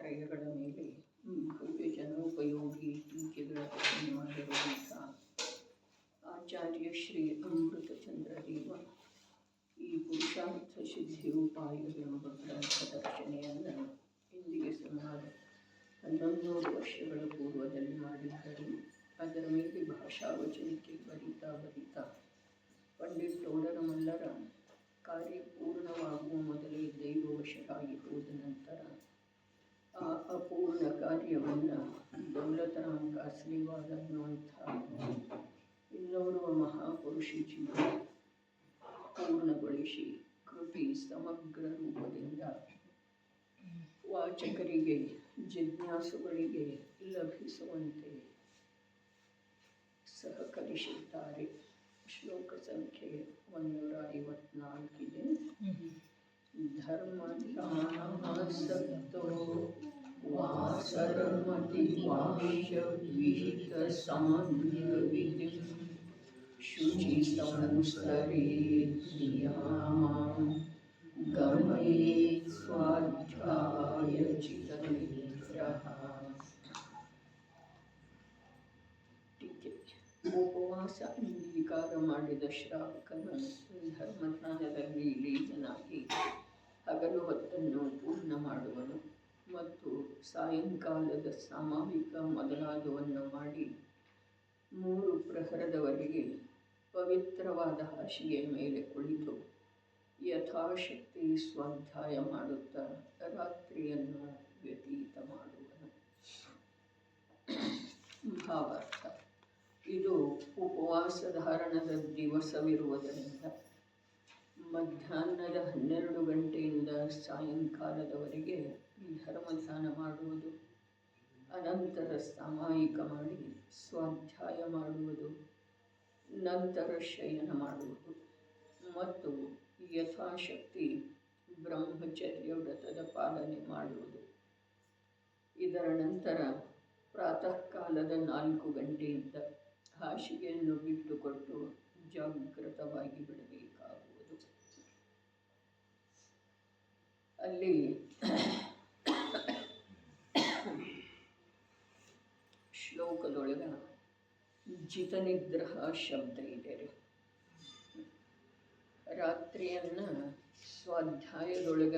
ತ್ರಯಗಳ ಮೇಲೆ ಭವ್ಯ ಜನೋಪಯೋಗಿ ಟೀಕೆಗಳ ರಚನೆ ಮಾಡಿರುವಂಥ ಆಚಾರ್ಯ ಶ್ರೀ ಅಮೃತಚಂದ್ರದೇವ ಈ ಪುರುಷಾರ್ಥ ಸಿದ್ಧಿಯೋಪಾಯವೆಂಬ ಗ್ರಂಥದ ರಚನೆಯನ್ನು ಇಂದಿಗೆ ಸುಮಾರು 1100 ವರ್ಷಗಳ ಪೂರ್ವದಲ್ಲಿ ಮಾಡಿದ್ದರು. ಅದರ ಮೇಲೆ ಭಾಷಾವಚನಿಕೆ ಬರೀತಾ ಪಂಡಿತ್ ಟೋಡರಮಲ್ಲರ ಕಾರ್ಯ ಪೂರ್ಣವಾಗುವ ಮೊದಲೇ ದೈವವಶರಾಗಿ ಹೋದ ನಂತರ ಆ ಅಪೂರ್ಣ ಕಾರ್ಯವನ್ನು ದೌಲತರಾಮ್ ಕಾಸ್ಲಿವಾಲ ಅನ್ನುವಂಥ ಇನ್ನೋರ್ವ ಮಹಾಪುರುಷಿ ಪೂರ್ಣಗೊಳಿಸಿ ಕೃತಿ ಸಮಗ್ರ ರೂಪದಿಂದ ವಾಚಕರಿಗೆ ಜಿಜ್ಞಾಸುಗಳಿಗೆ ಲಭಿಸುವಂತೆ ಸಹಕರಿಸಿದ್ದಾರೆ. ಶ್ಲೋಕ ಸಂಖ್ಯೆ 154 ಇದೆ. ಧರ್ಮದಾನಸಕ್ತೋ ವಾಸರಮತಿ ವಾಶ್ಯ ವಿಹಿತ ಸಾಂಧ್ಯವಿಧಿ ಶುಚಿತಂಸ್ತರೇ ನಿಯಾಮಾಂ ಗಮಯೇತ್ ಸ್ವಾಧ್ಯಾಯ ಚಿತ್ತನಿಗ್ರಹ. ಉಪವಾಸ ಅಂಗೀಕಾರ ಮಾಡಿದ ಶ್ರಾವಕನು ಧರ್ಮಜ್ಞಾನದಲ್ಲಿ ಲೀನನಾಗಿ ಹಗಲು ಹೊತ್ತನ್ನು ಪೂರ್ಣ ಮಾಡುವನು ಮತ್ತು ಸಾಯಂಕಾಲದ ಸಾಮಾಜಿಕ ಮೊದಲಾದವನ್ನು ಮಾಡಿ 3 ಪ್ರಹರದವರೆಗೆ ಪವಿತ್ರವಾದ ಹಾಸಿಗೆಯ ಮೇಲೆ ಕುಳಿತು ಯಥಾಶಕ್ತಿ ಸ್ವಾಧ್ಯಾಯ ಮಾಡುತ್ತಾ ರಾತ್ರಿಯನ್ನು ವ್ಯತೀತ ಮಾಡುವನು. ಭಾವಾರ್ಥ: ಇದು ಉಪವಾಸ ಧಾರಣದ ದಿವಸವಿರುವುದರಿಂದ ಮಧ್ಯಾಹ್ನದ 12 ಗಂಟೆಯಿಂದ ಸಾಯಂಕಾಲದವರೆಗೆ ಧರ್ಮಧ್ಯಾನ ಮಾಡುವುದು, ಅನಂತರ ಸಾಮಾಯಿಕ ಮಾಡಿ ಸ್ವಾಧ್ಯಾಯ ಮಾಡುವುದು, ನಂತರ ಶಯನ ಮಾಡುವುದು ಮತ್ತು ಯಥಾಶಕ್ತಿ ಬ್ರಹ್ಮಚರ್ಯ ವ್ರತದ ಪಾಲನೆ ಮಾಡುವುದು. ಇದರ ನಂತರ ಪ್ರಾತಃ ಕಾಲದ 4 ಗಂಟೆಯಿಂದ ಹಾಸಿಗೆಯನ್ನು ಬಿಟ್ಟುಕೊಟ್ಟು ಜಾಗೃತವಾಗಿ ಬಿಡಬೇಕಾಗುವುದು. ಅಲ್ಲಿ ಶ್ಲೋಕದೊಳಗ ಜಿತನಿಗ್ರಹ ಶಬ್ದ ಇದೆ. ರಾತ್ರಿಯನ್ನು ಸ್ವಾಧ್ಯಾಯದೊಳಗ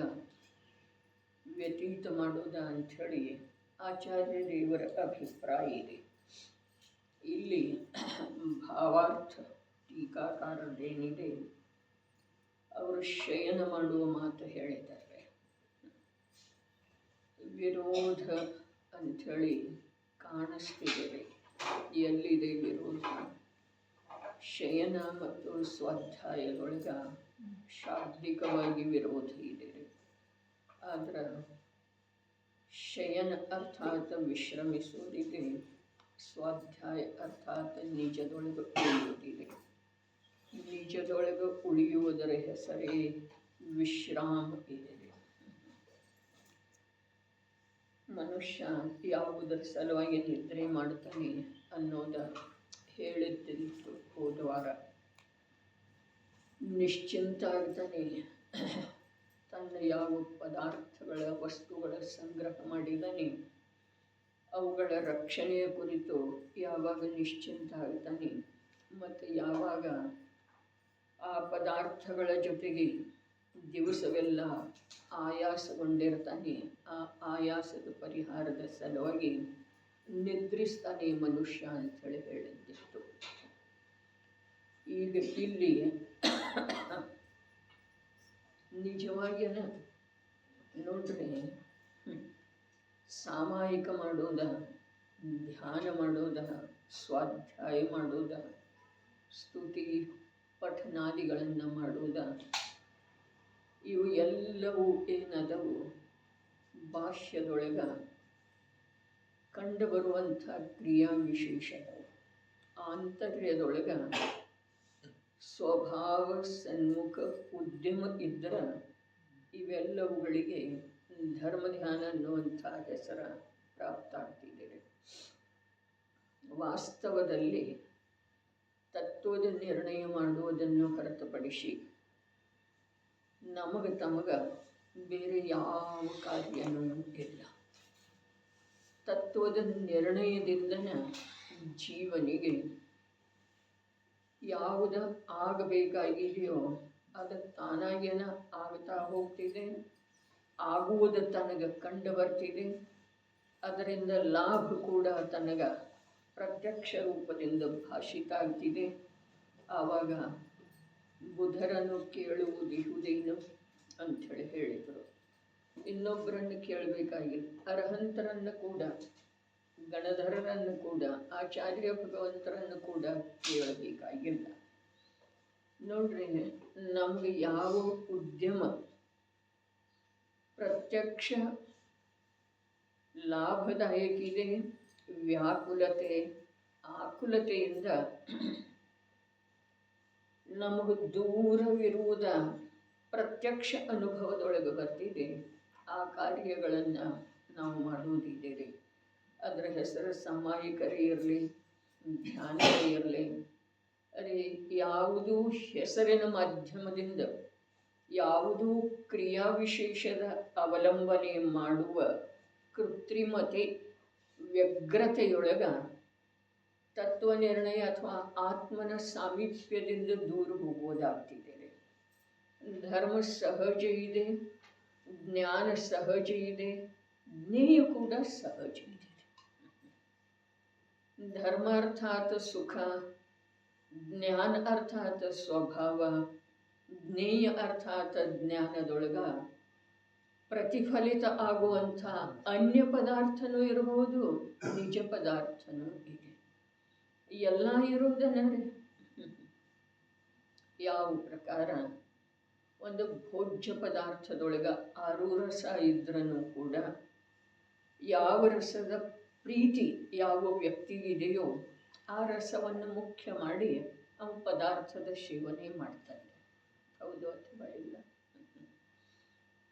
ವ್ಯತೀತ ಮಾಡೋದ ಅಂಥೇಳಿ ಆಚಾರ್ಯ ದೇವರ ಅಭಿಪ್ರಾಯ ಇದೆ. ಇಲ್ಲಿ ಭಾವಾರ್ಥ ಟೀಕಾಕಾರರೇನಿದೆ ಅವರು ಶಯನ ಮಾಡುವ ಮಾತು ಹೇಳಿದ್ದಾರೆ. ವಿರೋಧ ಅಂಥೇಳಿ ಕಾಣಿಸ್ತಿದೆ. ಎಲ್ಲಿದೆ ವಿರೋಧ? ಶಯನ ಮತ್ತು ಸ್ವಾಧ್ಯಾಯದೊಳಗ ಶಾಬ್ದಿಕವಾಗಿ ವಿರೋಧ ಇದೆ. ಆದ್ರೆ ಶಯನ ಅರ್ಥಾತ್ ವಿಶ್ರಮಿಸುವುದಿದೆ, ಸ್ವಾಧ್ಯಾಯ ಅರ್ಥಾತ್ ನಿಜದೊಳಗೆ ಉಳಿಯುವುದಿದೆ. ನಿಜದೊಳಗೆ ಉಳಿಯುವುದರ ಹೆಸರೇ ವಿಶ್ರಾಮ ಇದೆ. ಮನುಷ್ಯ ಯಾವುದರ ಸಲುವಾಗಿ ನಿದ್ರೆ ಮಾಡ್ತಾನೆ ಅನ್ನೋದ ಹೇಳಿದ್ದಿತ್ತು ಹೋದ ವಾರ. ನಿಶ್ಚಿಂತ ಆಗ್ತಾನೆ. ತನ್ನ ಯಾವ ಪದಾರ್ಥಗಳ ವಸ್ತುಗಳ ಸಂಗ್ರಹ ಮಾಡಿದ್ದಾನೆ ಅವುಗಳ ರಕ್ಷಣೆಯ ಕುರಿತು ಯಾವಾಗ ನಿಶ್ಚಿಂತ ಆಗ್ತಾನೆ ಮತ್ತು ಯಾವಾಗ ಆ ಪದಾರ್ಥಗಳ ಜೊತೆಗೆ ದಿವಸವೆಲ್ಲ ಆಯಾಸಗೊಂಡಿರ್ತಾನೆ, ಆ ಆಯಾಸದ ಪರಿಹಾರದ ಸಲುವಾಗಿ ನಿದ್ರಿಸ್ತಾನೆ ಮನುಷ್ಯ ಅಂಥೇಳಿ ಹೇಳಿದ್ದಿತ್ತು. ಈಗ ಇಲ್ಲಿ ನಿಜವಾಗಿ ನೋಡ್ರಿ, ಸಾಮಾಯಿಕ ಮಾಡೋದ, ಧ್ಯಾನ ಮಾಡೋದ, ಸ್ವಾಧ್ಯಾಯ ಮಾಡೋದ, ಸ್ತುತಿ ಪಠನಾದಿಗಳನ್ನು ಮಾಡೋದ, ಇವು ಎಲ್ಲವೂ ಏನದವು ಭಾಷ್ಯದೊಳಗ ಕಂಡುಬರುವಂಥ ಕ್ರಿಯಾ ವಿಶೇಷಗಳು. ಆಂತರ್ಯದೊಳಗ ಸ್ವಭಾವ ಸನ್ಮುಖ ಉದ್ಯಮ ಇದ್ದರೆ ಇವೆಲ್ಲವುಗಳಿಗೆ ಧರ್ಮಧ್ಯಾನ ಅನ್ನುವಂಥ ಹೆಸರ ಪ್ರಾಪ್ತ ಆಗ್ತಿದೆ. ವಾಸ್ತವದಲ್ಲಿ ತತ್ವದ ನಿರ್ಣಯ ಮಾಡುವುದನ್ನು ಹೊರತುಪಡಿಸಿ ನಮಗೆ ತಮಗೆ ಬೇರೆ ಯಾವ ಕಾರ್ಯನೂ ಇಲ್ಲ. ತತ್ವದ ನಿರ್ಣಯದಿಂದ ಜೀವನಿಗೆ ಯಾವುದು ಆಗಬೇಕಾಗಿದೆಯೋ ಅದು ತಾನಾಗೇನ ಆಗ್ತಾ ಹೋಗ್ತಿದೆ, ಆಗುವುದು ತನಗೆ ಕಂಡು ಬರ್ತಿದೆ. ಅದರಿಂದ ಲಾಭ ಕೂಡ ತನಗೆ ಪ್ರತ್ಯಕ್ಷ ರೂಪದಿಂದ ಭಾಷಿತ ಆಗ್ತಿದೆ. ಆವಾಗ ಬುಧರನ್ನು ಕೇಳುವುದಿಹುದೇನು ಅಂಥೇಳಿ ಹೇಳಿದರು. ಇನ್ನೊಬ್ಬರನ್ನು ಕೇಳಬೇಕಾಗಿಲ್ಲ. ಅರ್ಹಂತರನ್ನು ಕೂಡ, ಗಣಧರರನ್ನು ಕೂಡ, ಆಚಾರ್ಯ ಭಗವಂತರನ್ನು ಕೂಡ ಕೇಳಬೇಕಾಗಿಲ್ಲ. ನೋಡ್ರಿ, ನಮಗೆ ಯಾವ ಉದ್ಯಮ ಪ್ರತ್ಯಕ್ಷ ಲಾಭದಾಯಕ ಇದೆ, ವ್ಯಾಕುಲತೆ ಆಕುಲತೆಯಿಂದ ನಮಗೆ ದೂರವಿರುವುದ ಪ್ರತ್ಯಕ್ಷ ಅನುಭವದೊಳಗೆ ಬರ್ತಿದೆ, ಆ ಕಾರ್ಯಗಳನ್ನು ನಾವು ಮಾಡುವುದಿದೆ. ಅದರ ಹೆಸರು ಸಾಮಾಯಿಕರೇ ಇರಲಿ, ಧ್ಯಾನವೇ ಇರಲಿ, ಯಾವುದೂ ಹೆಸರಿನ ಮಾಧ್ಯಮದಿಂದ ಯಾವುದೂ ಕ್ರಿಯಾವಿಶೇಷದ ಅವಲಂಬನೆ ಮಾಡುವ ಕೃತ್ರಿಮತೆ ವ್ಯಗ್ರತೆಯೊಳಗ ತತ್ವ ನಿರ್ಣಯ ಅಥವಾ ಆತ್ಮನ ಸಾಮೀಪ್ಯದಿಂದ ದೂರ ಹೋಗುವುದಾಗ್ತಿದೆ. ಧರ್ಮ ಸಹಜ ಇದೆ, ಜ್ಞಾನ ಸಹಜ ಇದೆ, ಜ್ಞೇಯ ಕೂಡ ಸಹಜ ಇದೆ. ಧರ್ಮ ಅರ್ಥಾತ್ ಸುಖ, ಜ್ಞಾನ ಅರ್ಥಾತ್ ಸ್ವಭಾವ, ಜ್ಞೇಯ ಅರ್ಥಾತ್ ಜ್ಞಾನದೊಳಗ ಪ್ರತಿಫಲಿತ ಆಗುವಂಥ ಅನ್ಯ ಪದಾರ್ಥನೂ ಇರಬಹುದು, ನಿಜ ಪದಾರ್ಥನೂ ಇದೆ. ಎಲ್ಲ ಇರುವುದನ್ನೇ ಯಾವ ಪ್ರಕಾರ ಒಂದು ಭೋಜ್ಯ ಪದಾರ್ಥದೊಳಗ 6 ರಸ ಇದ್ರೂ ಕೂಡ ಯಾವ ರಸದ ಪ್ರೀತಿ ಯಾವ ವ್ಯಕ್ತಿಗಿದೆಯೋ ಆ ರಸವನ್ನು ಮುಖ್ಯ ಮಾಡಿ ಅವ ಪದಾರ್ಥದ ಸೇವನೆ ಮಾಡ್ತಾನೆ. ಹೌದು ಅಥವಾ ಇಲ್ಲ?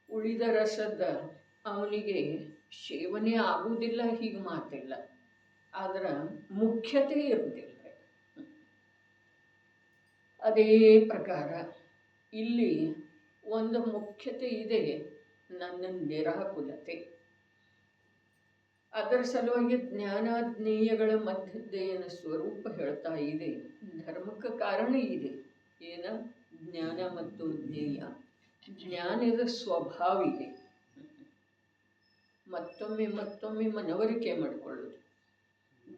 ಉಳಿದ ರಸದ ಅವನಿಗೆ ಸೇವನೆ ಆಗುವುದಿಲ್ಲ, ಹೀಗೆ ಮಾತಿಲ್ಲ. ಆದ್ರೆ ಮುಖ್ಯತೆ ಇರುವುದಿಲ್ಲ. ಅದೇ ಪ್ರಕಾರ ಇಲ್ಲಿ ಒಂದು ಮುಖ್ಯತೆ ಇದೆ, ನನ್ನ ನಿರಾಕುಲತೆ. ಅದರ ಸಲುವಾಗಿ ಜ್ಞಾನಾಜ್ಞೇಯಗಳ ಮಧ್ಯದೇನ ಸ್ವರೂಪ ಹೇಳ್ತಾ ಇದೆ. ಧರ್ಮಕ್ಕೆ ಕಾರಣ ಇದೆ, ಏನ ಜ್ಞಾನ ಮತ್ತು ಜ್ಞೇಯ. ಜ್ಞಾನದ ಸ್ವಭಾವ ಇದೆ. ಮತ್ತೊಮ್ಮೆ ಮನವರಿಕೆ ಮಾಡಿಕೊಳ್ಳೋದು,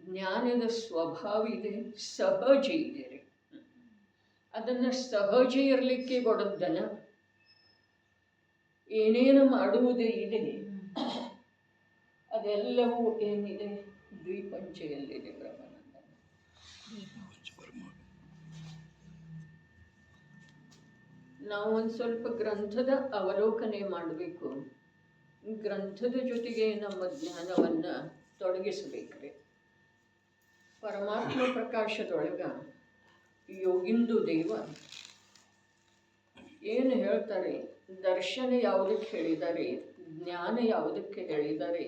ಜ್ಞಾನದ ಸ್ವಭಾವ ಇದೆ, ಸಹಜ ಇದೆ ರೀ. ಅದನ್ನು ಸಹಜ ಇರಲಿಕ್ಕೆ ಕೊಡದ್ದನ ಏನೇನು ಮಾಡುವುದೇ ಇದೆ, ಅದೆಲ್ಲವೂ ಏನಿದೆ ದ್ವಿಪಂಚೆಯಲ್ಲಿದೆ. ಬ್ರಹ್ಮಾನಂದ ನಾವು ಒಂದು ಸ್ವಲ್ಪ ಗ್ರಂಥದ ಅವಲೋಕನೆ ಮಾಡಬೇಕು. ಗ್ರಂಥದ ಜೊತೆಗೆ ನಮ್ಮ ಜ್ಞಾನವನ್ನು ತೊಡಗಿಸಬೇಕ್ರಿ. ಪರಮಾತ್ಮ ಪ್ರಕಾಶದೊಳಗ ಯೋಗಿಂದು ದೇವ ಏನು ಹೇಳ್ತಾರೆ, ದರ್ಶನ ಯಾವುದಕ್ಕೆ ಹೇಳಿದ್ದಾರೆ, ಜ್ಞಾನ ಯಾವುದಕ್ಕೆ ಹೇಳಿದ್ದಾರೆ,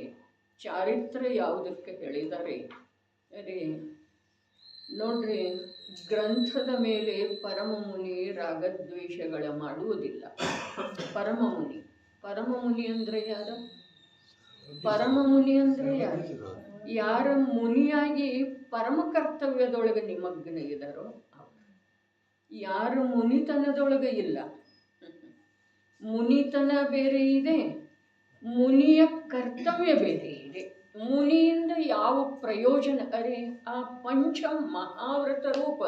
ಚಾರಿತ್ರ್ಯ ಯಾವುದಕ್ಕೆ ಹೇಳಿದ್ದಾರೆ. ನೋಡ್ರಿ, ಗ್ರಂಥದ ಮೇಲೆ ಪರಮಮುನಿ ರಾಗದ್ವೇಷಗಳ ಮಾಡುವುದಿಲ್ಲ. ಪರಮಮುನಿ ಅಂದರೆ ಯಾರು? ಪರಮಮುನಿ ಅಂದರೆ ಯಾರು? ಯಾರ ಮುನಿಯಾಗಿ ಪರಮ ಕರ್ತವ್ಯದೊಳಗೆ ನಿಮಗ್ನ ಇದ್ದಾರೋ ಅವರು. ಯಾರು ಮುನಿತನದೊಳಗೆ ಇಲ್ಲ. ಮುನಿತನ ಬೇರೆ ಇದೆ, ಮುನಿಯ ಕರ್ತವ್ಯ ಬೇರೆ ಇದೆ. ಮುನಿಯಿಂದ ಯಾವ ಪ್ರಯೋಜನ? ಆ ಪಂಚ ಮಹಾವ್ರತ ರೂಪ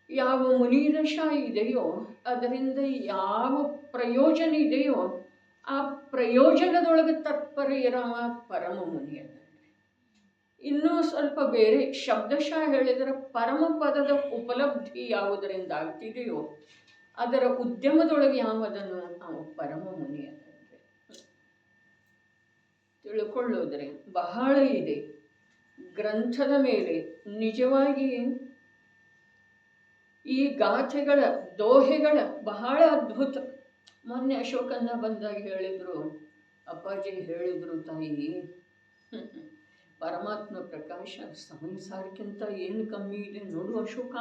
ಯಾವ ಮುನಿದಶ ಇದೆಯೋ ಅದರಿಂದ ಯಾವ ಪ್ರಯೋಜನ ಇದೆಯೋ ಆ ಪ್ರಯೋಜನದೊಳಗೆ ತತ್ಪರ ಇರವ ಪರಮ ಮುನಿ. ಇನ್ನೂ ಸ್ವಲ್ಪ ಬೇರೆ ಶಬ್ದಶಃ ಹೇಳಿದರೆ ಪರಮ ಪದದ ಉಪಲಬ್ಧಿ ಯಾವುದರಿಂದ ಆಗ್ತಿದೆಯೋ ಅದರ ಉದ್ಯಮದೊಳಗೆ ಯಾವುದನ್ನು ನಾವು ಪರಮ ಮುನಿ ಅಂದರೆ ತಿಳ್ಕೊಳ್ಳೋದ್ರೆ ಬಹಳ ಇದೆ. ಗ್ರಂಥದ ಮೇಲೆ ನಿಜವಾಗಿ ಈ ಗಾಥೆಗಳ ದೋಹೆಗಳ ಬಹಳ ಅದ್ಭುತ. ಮೊನ್ನೆ ಅಶೋಕನ್ನ ಬಂದಾಗ ಹೇಳಿದರು, ಅಪ್ಪಾಜಿ ಹೇಳಿದರು, ತಾಯಿ ಪರಮಾತ್ಮ ಪ್ರಕಾಶ ಸಂಸಾರಕ್ಕಿಂತ ಏನು ಕಮ್ಮಿ ಇದೆ ನೋಡು ಅಶೋಕ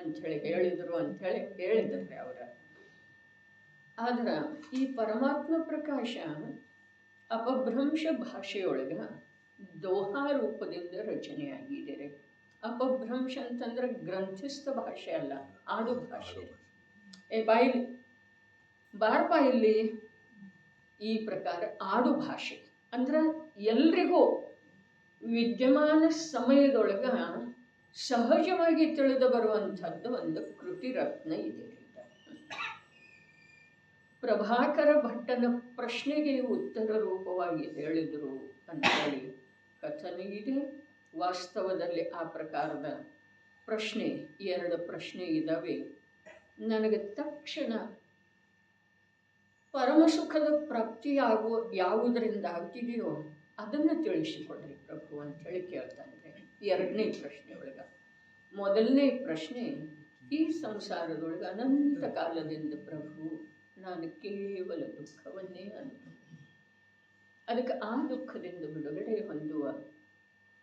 ಅಂಥೇಳಿ ಹೇಳಿದರು ಹೇಳಿದ್ದಾರೆ ಅವರ. ಆದ್ರೆ ಈ ಪರಮಾತ್ಮ ಪ್ರಕಾಶ ಅಪಭ್ರಂಶ ಭಾಷೆಯೊಳಗೆ ದೋಹಾ ರೂಪದಿಂದ ರಚನೆಯಾಗಿದೆ. ಅಪಭ್ರಂಶ ಅಂತಂದ್ರೆ ಗ್ರಂಥಸ್ಥ ಭಾಷೆ ಅಲ್ಲ, ಆಡು ಭಾಷೆ. ಬಾಯಿಲಿ ಬಾರಪ್ಪ ಇಲ್ಲಿ, ಈ ಪ್ರಕಾರ ಆಡು ಭಾಷೆ ಅಂದ್ರೆ ಎಲ್ರಿಗೂ ವಿದ್ಯಮಾನ ಸಮಯದೊಳಗ ಸಹಜವಾಗಿ ತಿಳಿದು ಬರುವಂಥದ್ದು ಒಂದು ಕೃತಿ ರತ್ನ ಇದೆ. ಪ್ರಭಾಕರ ಭಟ್ಟನ ಪ್ರಶ್ನೆಗೆ ಉತ್ತರ ರೂಪವಾಗಿ ಹೇಳಿದರು ಅಂತೇಳಿ ಕಥನೆ ಇದೆ. ವಾಸ್ತವದಲ್ಲಿ ಆ ಪ್ರಕಾರದ ಪ್ರಶ್ನೆ, 2 ಪ್ರಶ್ನೆ ಇದ್ದಾವೆ. ನನಗೆ ತಕ್ಷಣ ಪರಮಸುಖದ ಪ್ರಾಪ್ತಿಯಾಗುವ ಯಾವುದರಿಂದ ಆಗ್ತಿದೆಯೋ ಅದನ್ನು ತಿಳಿಸಿಕೊಡ್ರಿ ಪ್ರಭು ಅಂಥೇಳಿ ಕೇಳ್ತಾನೆ 2ನೇ ಪ್ರಶ್ನೆ ಒಳಗೆ. 1ನೇ ಪ್ರಶ್ನೆ, ಈ ಸಂಸಾರದೊಳಗೆ ಅನಂತ ಕಾಲದಿಂದ ಪ್ರಭು ನಾನು ಕೇವಲ ದುಃಖವನ್ನೇ ಅನುಭವ, ಅದಕ್ಕೆ ಆ ದುಃಖದಿಂದ ಬಿಡುಗಡೆ ಹೊಂದುವ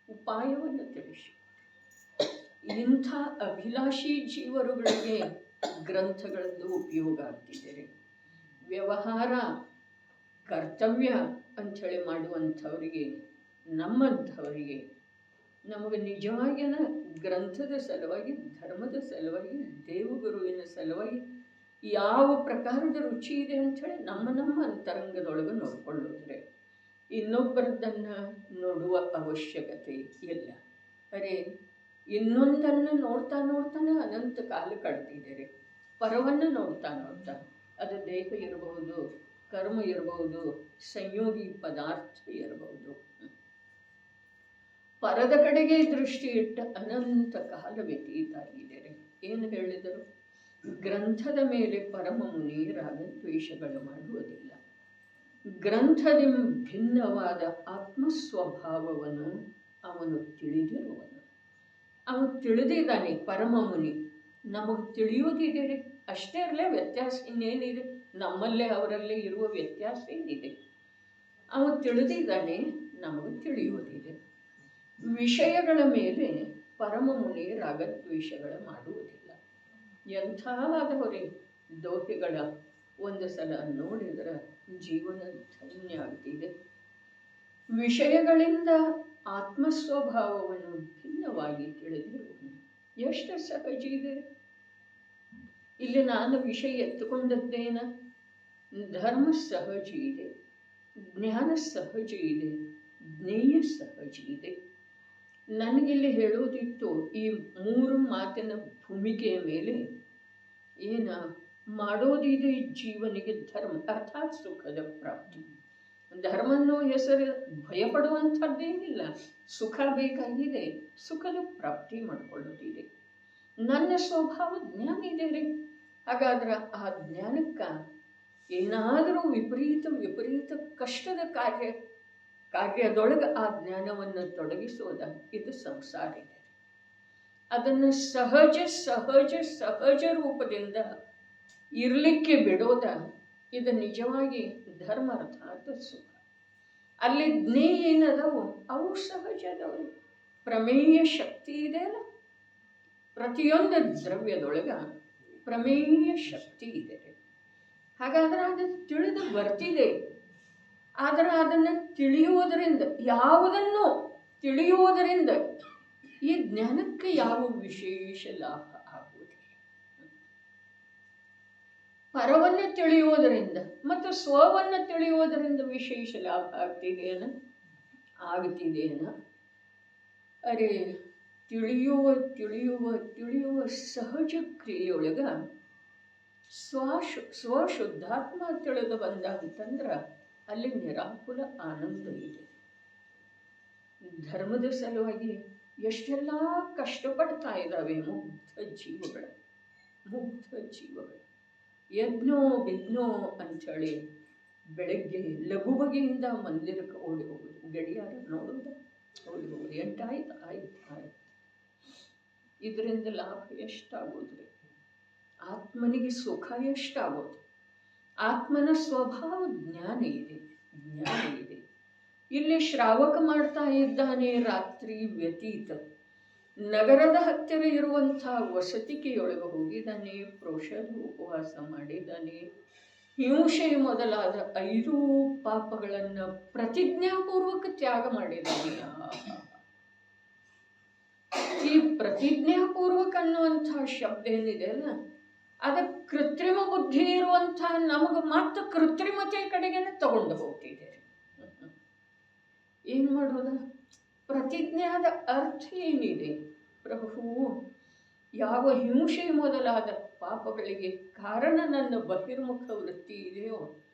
ಉಪಾಯವನ್ನು ತಿಳಿಸಿ. ಇಂಥ ಅಭಿಲಾಷಿ ಜೀವರುಗಳಿಗೆ ಗ್ರಂಥಗಳದ್ದು ಉಪಯೋಗ ಆಗ್ತಿದೆ. ವ್ಯವಹಾರ ಕರ್ತವ್ಯ ಅಂಥೇಳಿ ಮಾಡುವಂಥವರಿಗೆ, ನಮ್ಮಂಥವರಿಗೆ, ನಮಗೆ ನಿಜವಾಗಿನ ಗ್ರಂಥದ ಸಲುವಾಗಿ, ಧರ್ಮದ ಸಲುವಾಗಿ, ದೇವಗುರುವಿನ ಸಲುವಾಗಿ ಯಾವ ಪ್ರಕಾರದ ರುಚಿ ಇದೆ ಅಂಥೇಳಿ ನಮ್ಮ ಅಂತರಂಗದೊಳಗೆ ನೋಡ್ಕೊಳ್ಳೋದ್ರೆ ಇನ್ನೊಬ್ಬರದನ್ನು ನೋಡುವ ಅವಶ್ಯಕತೆ ಇಲ್ಲ. ಅರೆ ಇನ್ನೊಂದನ್ನು ನೋಡ್ತಾನೆ ಅನಂತ ಕಾಲ ಕಳೆದಿದ್ದಾರೆ. ಪರವನ್ನು ನೋಡ್ತಾ ಅದು ದೇಹ ಇರಬಹುದು, ಕರ್ಮ ಇರಬಹುದು, ಸಂಯೋಗಿ ಪದಾರ್ಥ ಇರಬಹುದು. ಪರದ ಕಡೆಗೆ ದೃಷ್ಟಿ ಇಟ್ಟ ಅನಂತ ಕಾಲ ವ್ಯತೀತ ಆಗಿದ್ದಾರೆ. ಏನು ಹೇಳಿದರು? ಗ್ರಂಥದ ಮೇಲೆ ಪರಮ ಮುನಿ ರಾಗದ್ವೇಷಗಳು ಮಾಡುವುದಿಲ್ಲ. ಗ್ರಂಥದಿಂದ ಭಿನ್ನವಾದ ಆತ್ಮಸ್ವಭಾವವನ್ನು ಅವನು ತಿಳಿದಿರುವನು. ಅವನು ತಿಳಿದಿದ್ದಾನೆ. ಪರಮ ಮುನಿ ನಮಗೆ ತಿಳಿಯೋದಿದೆ ಅಷ್ಟೇ ಅಲ್ಲೇ, ವ್ಯತ್ಯಾಸ ಇನ್ನೇನಿದೆ? ನಮ್ಮಲ್ಲೇ ಅವರಲ್ಲೇ ಇರುವ ವ್ಯತ್ಯಾಸ ಏನಿದೆ? ಅವನು ತಿಳಿದಿದ್ದಾನೆ, ನಮಗೆ ತಿಳಿಯುವುದಿದೆ. ವಿಷಯಗಳ ಮೇಲೆ ಪರಮ ಮುನಿ ರಾಗದ್ವೇಷಗಳು ಮಾಡುವುದಿಲ್ಲ. ಎಂಥವಾದವರೇ ದೋಹಿಗಳ ಒಂದು ಸಲ ನೋಡಿದರೆ ಜೀವನ ಧನ್ಯ ಆಗ್ತಿದೆ. ವಿಷಯಗಳಿಂದ ಆತ್ಮಸ್ವಭಾವವನ್ನು ಭಿನ್ನವಾಗಿ ತಿಳಿದಿರುವನು ಎಷ್ಟು ಸಹಜ ಇದೆ. ಇಲ್ಲಿ ನಾನು ವಿಷಯ ಎತ್ತುಕೊಂಡದ್ದೇನ? ಧರ್ಮ ಸಹಜ ಇದೆ, ಜ್ಞಾನ ಸಹಜ ಇದೆ, ಜ್ಞೇಯ ಸಹಜ ಇದೆ. ನನಗಿಲ್ಲಿ ಹೇಳೋದಿತ್ತು, ಈ 3 ಮಾತಿನ ಭೂಮಿಕೆಯ ಮೇಲೆ ಏನ ಮಾಡೋದಿದೆ ಜೀವನಿಗೆ ಧರ್ಮ, ಅರ್ಥಾತ್ ಸುಖದ ಪ್ರಾಪ್ತಿ. ಧರ್ಮ ಅನ್ನೋ ಹೆಸರು ಭಯಪಡುವಂಥದ್ದೇನಿಲ್ಲ. ಸುಖ ಬೇಕಾಗಿದೆ, ಸುಖದ ಪ್ರಾಪ್ತಿ ಮಾಡಿಕೊಳ್ಳೋದಿದೆ. ನನ್ನ ಸ್ವಭಾವ ಜ್ಞಾನ ಇದೆ ರೀ. ಹಾಗಾದ್ರೆ ಆ ಜ್ಞಾನಕ್ಕೆ ಏನಾದರೂ ವಿಪರೀತ ಕಷ್ಟದ ಕಾರ್ಯದೊಳಗೆ ಆ ಜ್ಞಾನವನ್ನು ತೊಡಗಿಸೋದ, ಇದು ಸಂಸಾರ ಇದೆ. ಅದನ್ನು ಸಹಜ ರೂಪದಿಂದ ಇರಲಿಕ್ಕೆ ಬಿಡೋದ, ಇದು ನಿಜವಾಗಿ ಧರ್ಮ ಅರ್ಥಾತ್ ಸುಖ. ಅಲ್ಲಿ ಜ್ಞೇಯ ಏನದವು? ಅವು ಸಹಜ ಅದಾವು. ಪ್ರಮೇಯ ಶಕ್ತಿ ಇದೆ ಅಲ್ಲ, ಪ್ರತಿಯೊಂದು ದ್ರವ್ಯದೊಳಗ ಪ್ರಮೇಯ ಶಕ್ತಿ ಇದೆ. ಹಾಗಾದ್ರೆ ಅದು ತಿಳಿದು ಬರ್ತಿದೆ. ಆದರೆ ಅದನ್ನು ತಿಳಿಯುವುದರಿಂದ, ಯಾವುದನ್ನು ತಿಳಿಯುವುದರಿಂದ ಈ ಜ್ಞಾನಕ್ಕೆ ಯಾವ ವಿಶೇಷ ಲಾಭ ಆಗುವುದಿಲ್ಲ. ಪರವನ್ನು ತಿಳಿಯುವುದರಿಂದ ಮತ್ತು ಸ್ವವನ್ನು ತಿಳಿಯುವುದರಿಂದ ವಿಶೇಷ ಲಾಭ ಆಗ್ತಿದೆಯೇನ? ಅರೆ ತಿಳಿಯುವ ಸಹಜ ಕ್ರಿಯೆಯೊಳಗ ಸ್ವಶುದ್ಧಾತ್ಮ ತಿಳಿದು ಬಂದ ಅಂತಂದ್ರೆ ಅಲ್ಲಿ ನಿರಾಕುಲ ಆನಂದ ಇದೆ. ಧರ್ಮದ ಸಲುವಾಗಿ ಎಷ್ಟೆಲ್ಲ ಕಷ್ಟಪಡ್ತಾ ಇದ್ದಾವೆ ಮುಗ್ಧ ಜೀವಗಳು. ಯಜ್ಞೋ ಬಿದ್ನೋ ಅಂಥೇಳಿ ಬೆಳಗ್ಗೆ ಲಘು ಬಗೆಯಿಂದ ಮಂದಿರಕ್ಕೆ ಓಡಿ ಹೋಗುದು, ಗಡಿಯಾರ ನೋಡೋದು, ಓಡಿ ಹೋಗುದು. ಆಯ್ತು. ಇದರಿಂದ ಲಾಭ ಎಷ್ಟಾಗೋದ್ರಿ? ಆತ್ಮನಿಗೆ ಸುಖ ಎಷ್ಟಾಗೋದು? ಆತ್ಮನ ಸ್ವಭಾವ ಜ್ಞಾನ ಇದೆ. ಇಲ್ಲಿ ಶ್ರಾವಕ ಮಾಡ್ತಾ ಇದ್ದಾನೆ ರಾತ್ರಿ ವ್ಯತೀತ. ನಗರದ ಹತ್ತಿರ ಇರುವಂಥ ವಸತಿಕೆಯೊಳಗೆ ಹೋಗಿದ್ದಾನೆ, ಪ್ರೋಷಧ ಉಪವಾಸ ಮಾಡಿದ್ದಾನೆ. ಹಿಂಸೆ ಮೊದಲಾದ 5 ಪಾಪಗಳನ್ನು ಪ್ರತಿಜ್ಞಾಪೂರ್ವಕ ತ್ಯಾಗ ಮಾಡಿದ್ದಾನೆ. ಈ ಪ್ರತಿಜ್ಞಾಪೂರ್ವಕ ಅನ್ನುವಂಥ ಶಬ್ದ ಏನಿದೆ ಅಲ್ಲ, ಅದ ಕೃತ್ರಿಮ ಬುದ್ಧಿ ಇರುವಂಥ ನಮಗೆ ಮಾತ್ರ ಕೃತ್ರಿಮತೆ ಕಡೆಗೇನೆ ತಗೊಂಡು ಹೋಗ್ತಿದೆ. ಏನು ಮಾಡೋದ? ಪ್ರತಿಜ್ಞಾದ ಅರ್ಥ ಏನಿದೆ? ಪ್ರಭು, ಯಾವ ಹಿಂಸೆ ಮೊದಲಾದ ಪಾಪಗಳಿಗೆ ಕಾರಣ ನನ್ನ ಬಹಿರ್ಮುಖ ವೃತ್ತಿ ಇದೆಯೋ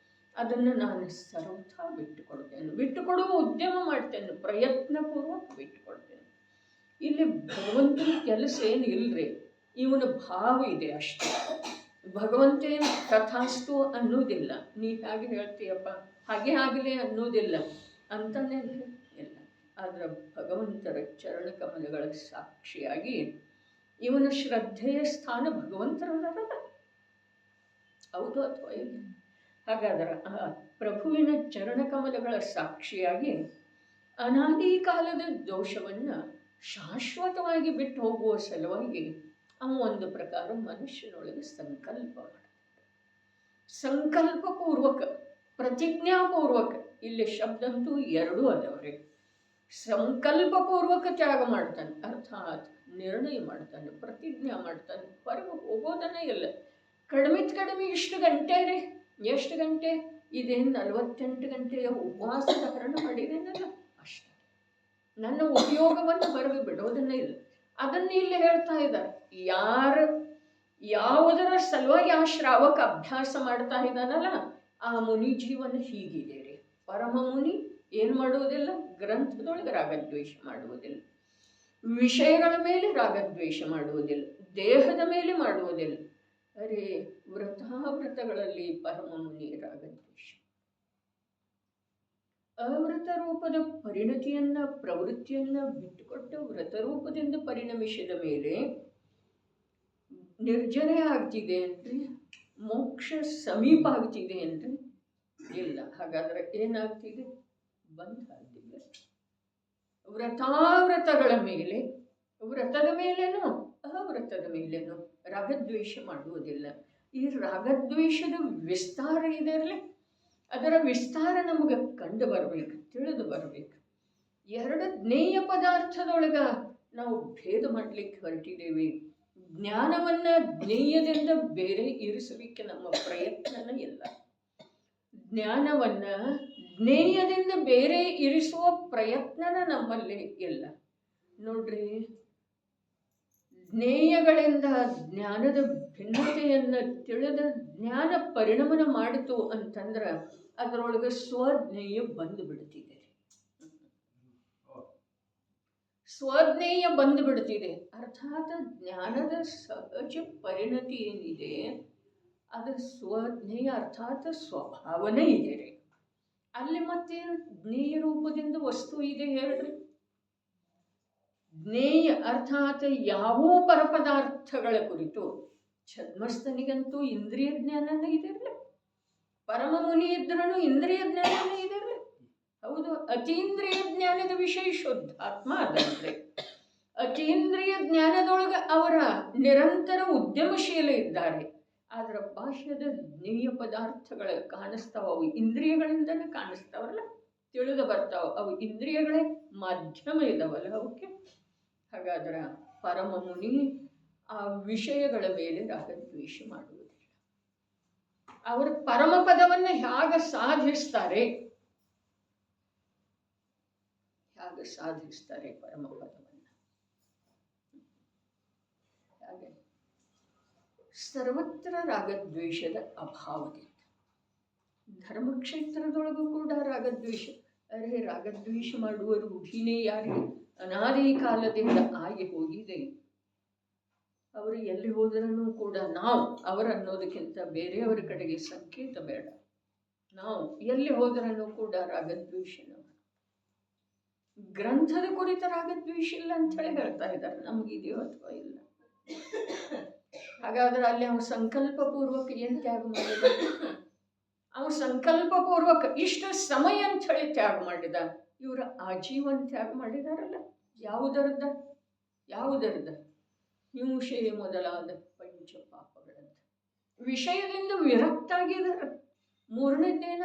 ಅದನ್ನು ನಾನು ಸರ್ವಥಾ ಬಿಟ್ಟುಕೊಡ್ತೇನೆ, ಬಿಟ್ಟುಕೊಡುವ ಉದ್ಯಮ ಮಾಡ್ತೇನೆ, ಪ್ರಯತ್ನಪೂರ್ವಕ ಬಿಟ್ಟುಕೊಡ್ತೇನೆ. ಇಲ್ಲಿ ಭಗವಂತನ ಕೆಲಸ ಏನು ಇಲ್ಲರಿ, ಇವನ ಭಾವ ಇದೆ ಅಷ್ಟೇ. ಭಗವಂತ ಏನು ತಥಾಸ್ತು ಅನ್ನೋದಿಲ್ಲ, ನೀ ಹಾಗೆ ಹೇಳ್ತೀಯಪ್ಪ ಹಾಗೆ ಆಗಲಿ ಅನ್ನೋದಿಲ್ಲ ಅಂತಾನೆ ಇಲ್ಲ. ಆದರೆ ಭಗವಂತರ ಚರಣ ಕಮಲಗಳ ಸಾಕ್ಷಿಯಾಗಿ ಇವನ ಶ್ರದ್ಧೆಯ ಸ್ಥಾನ ಭಗವಂತರಲ್ಲ. ಹೌದು ಅಥವಾ ಇಲ್ಲ? ಹಾಗಾದರೆ ಆ ಪ್ರಭುವಿನ ಚರಣಕಮಲಗಳ ಸಾಕ್ಷಿಯಾಗಿ ಅನಾದಿ ಕಾಲದ ದೋಷವನ್ನು ಶಾಶ್ವತವಾಗಿ ಬಿಟ್ಟು ಹೋಗುವ ಸಲುವಾಗಿ ಒಂದು ಪ್ರಕಾರ ಮನುಷ್ಯನೊಳಗೆ ಸಂಕಲ್ಪ ಮಾಡ್ತಾನೆ. ಸಂಕಲ್ಪಪೂರ್ವಕ, ಪ್ರತಿಜ್ಞಾಪೂರ್ವಕ, ಇಲ್ಲಿ ಶಬ್ದ ಅಂತೂ ಎರಡೂ ಅದವ್ರೆ. ಸಂಕಲ್ಪಪೂರ್ವಕ ತ್ಯಾಗ ಮಾಡ್ತಾನೆ, ಅರ್ಥಾತ್ ನಿರ್ಣಯ ಮಾಡ್ತಾನೆ, ಪ್ರತಿಜ್ಞಾ ಮಾಡ್ತಾನೆ. ಹೊರಗೆ ಹೋಗೋದನ್ನೇ ಇಲ್ಲ. ಕಡಿಮೆ ಇಷ್ಟು ಗಂಟೆ ರೀ, ಎಷ್ಟು ಗಂಟೆ? ಇದೇನು 48 ಗಂಟೆಯ ಉಪವಾಸದ ಹರಣ ಮಾಡಿದೇನಲ್ಲ, ಅಷ್ಟೇ. ನನ್ನ ಉಪಯೋಗವನ್ನು ಹೊರಗೆ ಬಿಡೋದನ್ನೇ ಇಲ್ಲ. ಅದನ್ನು ಇಲ್ಲಿ ಹೇಳ್ತಾ ಇದ್ದಾರೆ. ಯಾವುದರ ಸಲುವಾಗಿ ಆ ಶ್ರಾವಕ ಅಭ್ಯಾಸ ಮಾಡ್ತಾ ಇದ್ದಾನಲ್ಲ, ಆ ಮುನಿ ಜೀವನ ಹೀಗಿದೆ ರೀ. ಪರಮ ಮುನಿ ಏನು ಮಾಡುವುದಿಲ್ಲ? ಗ್ರಂಥದೊಳಗೆ ರಾಗದ್ವೇಷ ಮಾಡುವುದಿಲ್ಲ, ವಿಷಯಗಳ ಮೇಲೆ ರಾಗದ್ವೇಷ ಮಾಡುವುದಿಲ್ಲ, ದೇಹದ ಮೇಲೆ ಮಾಡುವುದಿಲ್ಲ. ಅರೆ, ವ್ರತಾವ್ರತಗಳಲ್ಲಿ ಪರಮ ಮುನಿ ರಾಗದ್ವೇಷ. ಅವ್ರತ ರೂಪದ ಪರಿಣತಿಯನ್ನ, ಪ್ರವೃತ್ತಿಯನ್ನ ಬಿಟ್ಟುಕೊಟ್ಟು ವ್ರತರೂಪದಿಂದ ಪರಿಣಮಿಸಿದ ಮೇಲೆ ನಿರ್ಜನೆ ಆಗ್ತಿದೆ ಅಂದ್ರೆ, ಮೋಕ್ಷ ಸಮೀಪ ಆಗ್ತಿದೆ ಅಂದ್ರೆ ಇಲ್ಲ. ಹಾಗಾದ್ರೆ ಏನಾಗ್ತಿದೆ? ಬಂಧ ಆಗ್ತಿದೆ. ವ್ರತಾವ್ರತಗಳ ಮೇಲೆ, ವ್ರತದ ಮೇಲೇನೋ ಅವ್ರತದ ಮೇಲೇನೋ ರಾಗದ್ವೇಷ ಮಾಡುವುದಿಲ್ಲ. ಈ ರಾಗದ್ವೇಷದ ವಿಸ್ತಾರ ಇದರಲ್ಲಿ, ಅದರ ವಿಸ್ತಾರ ನಮಗೆ ಕಂಡು ಬರಬೇಕು, ತಿಳಿದು ಬರಬೇಕು. ಎರಡು ಜ್ಞೇಯ ಪದಾರ್ಥದೊಳಗ ನಾವು ಭೇದ ಮಾಡಲಿಕ್ಕೆ ಹೊರಟಿದ್ದೇವೆ. ಜ್ಞಾನವನ್ನ ಜ್ಞೇಯದಿಂದ ಬೇರೆ ಇರಿಸಲಿಕ್ಕೆ ನಮ್ಮ ಪ್ರಯತ್ನನ ಇಲ್ಲ. ಜ್ಞಾನವನ್ನ ಜ್ಞೇಯದಿಂದ ಬೇರೆ ಇರಿಸುವ ಪ್ರಯತ್ನನ ನಮ್ಮಲ್ಲಿ ಇಲ್ಲ. ನೋಡ್ರಿ, ಜ್ಞೇಯಗಳಿಂದ ಜ್ಞಾನದ ಭಿನ್ನತೆಯನ್ನು ತಿಳಿದ ಜ್ಞಾನ ಪರಿಣಮನ ಮಾಡಿತು ಅಂತಂದ್ರೆ ಅದರೊಳಗೆ ಸ್ವಜ್ಞೇಯ ಬಂದು ಬಿಡ್ತಿದೆ. ಸ್ವಜ್ಞೇಯ ಬಂದು ಬಿಡ್ತಿದೆ. ಅರ್ಥಾತ್ ಜ್ಞಾನದ ಸಹಜ ಪರಿಣತಿ ಏನಿದೆ ಅದು ಸ್ವಜ್ಞೇಯ, ಅರ್ಥಾತ್ ಸ್ವಭಾವನೆ ಇದೆ ರೀ. ಅಲ್ಲಿ ಮತ್ತೇನು ಜ್ಞೇಯ ರೂಪದಿಂದ ವಸ್ತು ಇದೆ ಹೇಳ್ರಿ? ಜ್ಞೇಯ ಅರ್ಥಾತ್ ಯಾವ ಪರಪದಾರ್ಥಗಳ ಕುರಿತು ಛದ್ಮಸ್ಥನಿಗಂತೂ ಇಂದ್ರಿಯ ಜ್ಞಾನನೇ ಇದೆರಲ್ಲ. ಪರಮ ಮುನಿ ಇದ್ರೂ ಇಂದ್ರಿಯ ಜ್ಞಾನನೇ ಇದೆರಲ್ಲ. ಹೌದು, ಅತೀಂದ್ರಿಯ ಜ್ಞಾನದ ವಿಷಯ ಶುದ್ಧಾತ್ಮ ಅದಲ್ರಿ. ಅತೀಂದ್ರಿಯ ಜ್ಞಾನದೊಳಗೆ ಅವರ ನಿರಂತರ ಉದ್ಯಮಶೀಲ ಇದ್ದಾರೆ. ಆದ್ರೆ ಬಾಹ್ಯದ ಜ್ಞೇಯ ಪದಾರ್ಥಗಳ ಕಾಣಿಸ್ತಾವ, ಅವು ಇಂದ್ರಿಯಗಳಿಂದನೇ ಕಾಣಿಸ್ತಾವಲ್ಲ, ತಿಳಿದು ಬರ್ತಾವ. ಅವು ಇಂದ್ರಿಯಗಳೇ ಮಾಧ್ಯಮ ಇದಾವಲ್ಲ ಅವಕ್ಕೆ. ಹಾಗಾದ್ರೆ ಪರಮ ಮುನಿ ಆ ವಿಷಯಗಳ ಮೇಲೆ ರಾಗದ್ವೇಷ ಮಾಡುವುದಿಲ್ಲ. ಅವರು ಪರಮಪದವನ್ನು ಹೇಗೆ ಸಾಧಿಸ್ತಾರೆ, ಹೇಗೆ ಸಾಧಿಸ್ತಾರೆ ಪರಮಪದವನ್ನು? ಹಾಗೆ ಸರ್ವತ್ರ ರಾಗದ್ವೇಷದ ಅಭಾವದಿಂದ. ಧರ್ಮಕ್ಷೇತ್ರದೊಳಗೂ ಕೂಡ ರಾಗದ್ವೇಷ. ಅರೆ, ರಾಗದ್ವೇಷ ಮಾಡುವ ರೂಢಿನೇ ಯಾರಿಗೆ ಅನಾದಿ ಕಾಲದಿಂದ ಆಗಿ ಹೋಗಿದೆ. ಅವರು ಎಲ್ಲಿ ಹೋದ್ರೂ ಕೂಡ ನಾವು ಅವರನ್ನೋದಕ್ಕಿಂತ ಬೇರೆಯವರ ಕಡೆಗೆ ಸಂಕೇತ ಬೇಡ. ನಾವು ಎಲ್ಲಿ ಹೋದ್ರೂ ಕೂಡ ರಾಗದ್ವೇಷ. ಗ್ರಂಥದ ಕುರಿತ ರಾಗದ್ವೇಷ ಇಲ್ಲ ಅಂತ ಹೇಳಿ ಹೇಳ್ತಾ ಇದ್ದಾರೆ. ನಮಗಿದೆಯೋ ಅಥವಾ ಇಲ್ಲ? ಹಾಗಾದ್ರೆ ಅಲ್ಲಿ ಅವನು ಸಂಕಲ್ಪಪೂರ್ವಕ ಏನು ತ್ಯಾಗ ಮಾಡಿದ? ಅವನು ಸಂಕಲ್ಪಪೂರ್ವಕ ಇಷ್ಟು ಸಮಯ ಅಂತ ಹೇಳಿ ತ್ಯಾಗ ಮಾಡಿದ. ಇವರ ಆಜೀವನ ತ್ಯಾಗ ಮಾಡಿದಾರಲ್ಲ. ಯಾವುದರದ? ಹಿಂಸೆ ಮೊದಲಾದ ಪಂಚ ಪಾಪಗಳಂತ ವಿಷಯದಿಂದ ವಿರಕ್ತಾಗಿದ್ದಾರೆ. ಮೂರನೇದ್ದೇನ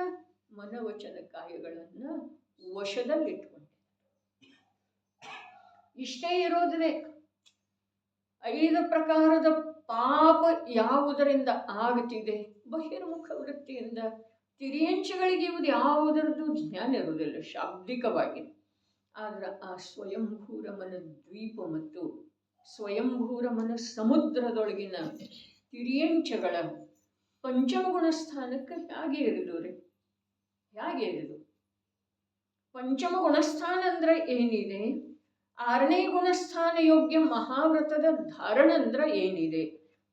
ಮನವಚನ ಕಾಯಗಳನ್ನು ವಶದಲ್ಲಿಟ್ಕೊಂಡಿದೆ. ಇಷ್ಟೇ ಇರೋದ್ರೆ 5 ಪ್ರಕಾರದ ಪಾಪ ಯಾವುದರಿಂದ ಆಗುತ್ತಿದೆ, ಬಹಿರ್ಮುಖ ವೃತ್ತಿಯಿಂದ. ತಿರಿಯಂಚಗಳಿಗೆ ಇವುದು ಯಾವುದರದ್ದು ಜ್ಞಾನ ಇರುವುದಿಲ್ಲ ಶಾಬ್ದಿಕವಾಗಿ. ಆದ್ರೆ ಆ ಸ್ವಯಂಭೂರಮನ ದ್ವೀಪ ಮತ್ತು ಸ್ವಯಂಭೂರಮನ ಸಮುದ್ರದೊಳಗಿನ ತಿರಿಯಂಚಗಳ ಪಂಚಮಗುಣ ಸ್ಥಾನಕ್ಕೆ ಹೇಗೆ ಏರಿದು ರೀ? ಹೇಗೆ ಏರಿದು? ಪಂಚಮ ಗುಣಸ್ಥಾನ ಅಂದ್ರೆ ಏನಿದೆ? 6ನೇ ಗುಣಸ್ಥಾನ ಯೋಗ್ಯ ಮಹಾವ್ರತದ ಧಾರಣ ಅಂದ್ರೆ ಏನಿದೆ?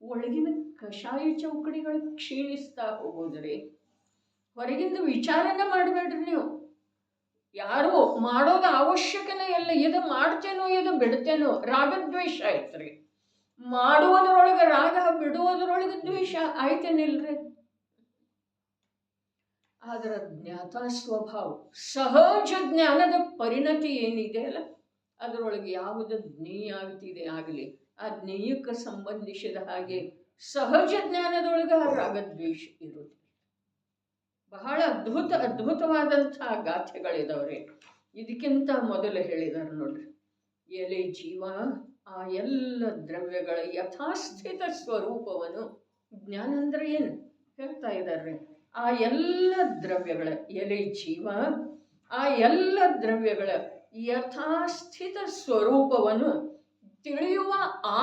ಒಳಗಿನ ಕಷಾಯ ಚೌಕಡಿಗಳು ಕ್ಷೀಣಿಸ್ತಾ ಹೋಗೋದ್ರೆ ಹೊರಗಿಂದ ವಿಚಾರನ ಮಾಡಬೇಡ್ರಿ ನೀವು. ಯಾರು ಮಾಡೋದು ಅವಶ್ಯಕನೇ ಇಲ್ಲ. ಇದು ಮಾಡ್ತೇನೋ ಇದು ಬಿಡ್ತೇನೋ, ರಾಗದ್ವೇಷ ಆಯ್ತ್ರಿ. ಮಾಡುವುದರೊಳಗೆ ರಾಗ, ಬಿಡುವುದರೊಳಗೆ ದ್ವೇಷ ಆಯ್ತೇನಿಲ್ರಿ. ಅದರ ಜ್ಞಾತ ಸ್ವಭಾವ ಸಹಜ ಜ್ಞಾನದ ಪರಿಣತಿ ಏನಿದೆ ಅಲ್ಲ, ಅದರೊಳಗೆ ಯಾವುದು ಜ್ಞೇಯ ಆಗ್ತಿದೆ ಆಗಲಿ, ಆ ಜ್ಞೇಯಕ್ಕೆ ಸಂಬಂಧಿಸಿದ ಹಾಗೆ ಸಹಜ ಜ್ಞಾನದೊಳಗೆ ರಾಗದ್ವೇಷ ಇರುವುದು. ಬಹಳ ಅದ್ಭುತವಾದಂತಹ ಗಾಥೆಗಳಿದಾವ್ರಿ. ಇದಕ್ಕಿಂತ ಮೊದಲು ಹೇಳಿದಾರೆ ನೋಡ್ರಿ, ಎಲೆ ಜೀವ, ಆ ಎಲ್ಲ ದ್ರವ್ಯಗಳ ಯಥಾಸ್ಥಿತ ಸ್ವರೂಪವನ್ನು, ಜ್ಞಾನ ಅಂದ್ರೆ ಏನು ಹೇಳ್ತಾ ಇದ್ದಾರೆ. ಆ ಎಲ್ಲ ದ್ರವ್ಯಗಳ, ಎಲೆ ಜೀವ, ಆ ಎಲ್ಲ ದ್ರವ್ಯಗಳ ಯಥಾಸ್ಥಿತ ಸ್ವರೂಪವನ್ನು ತಿಳಿಯುವ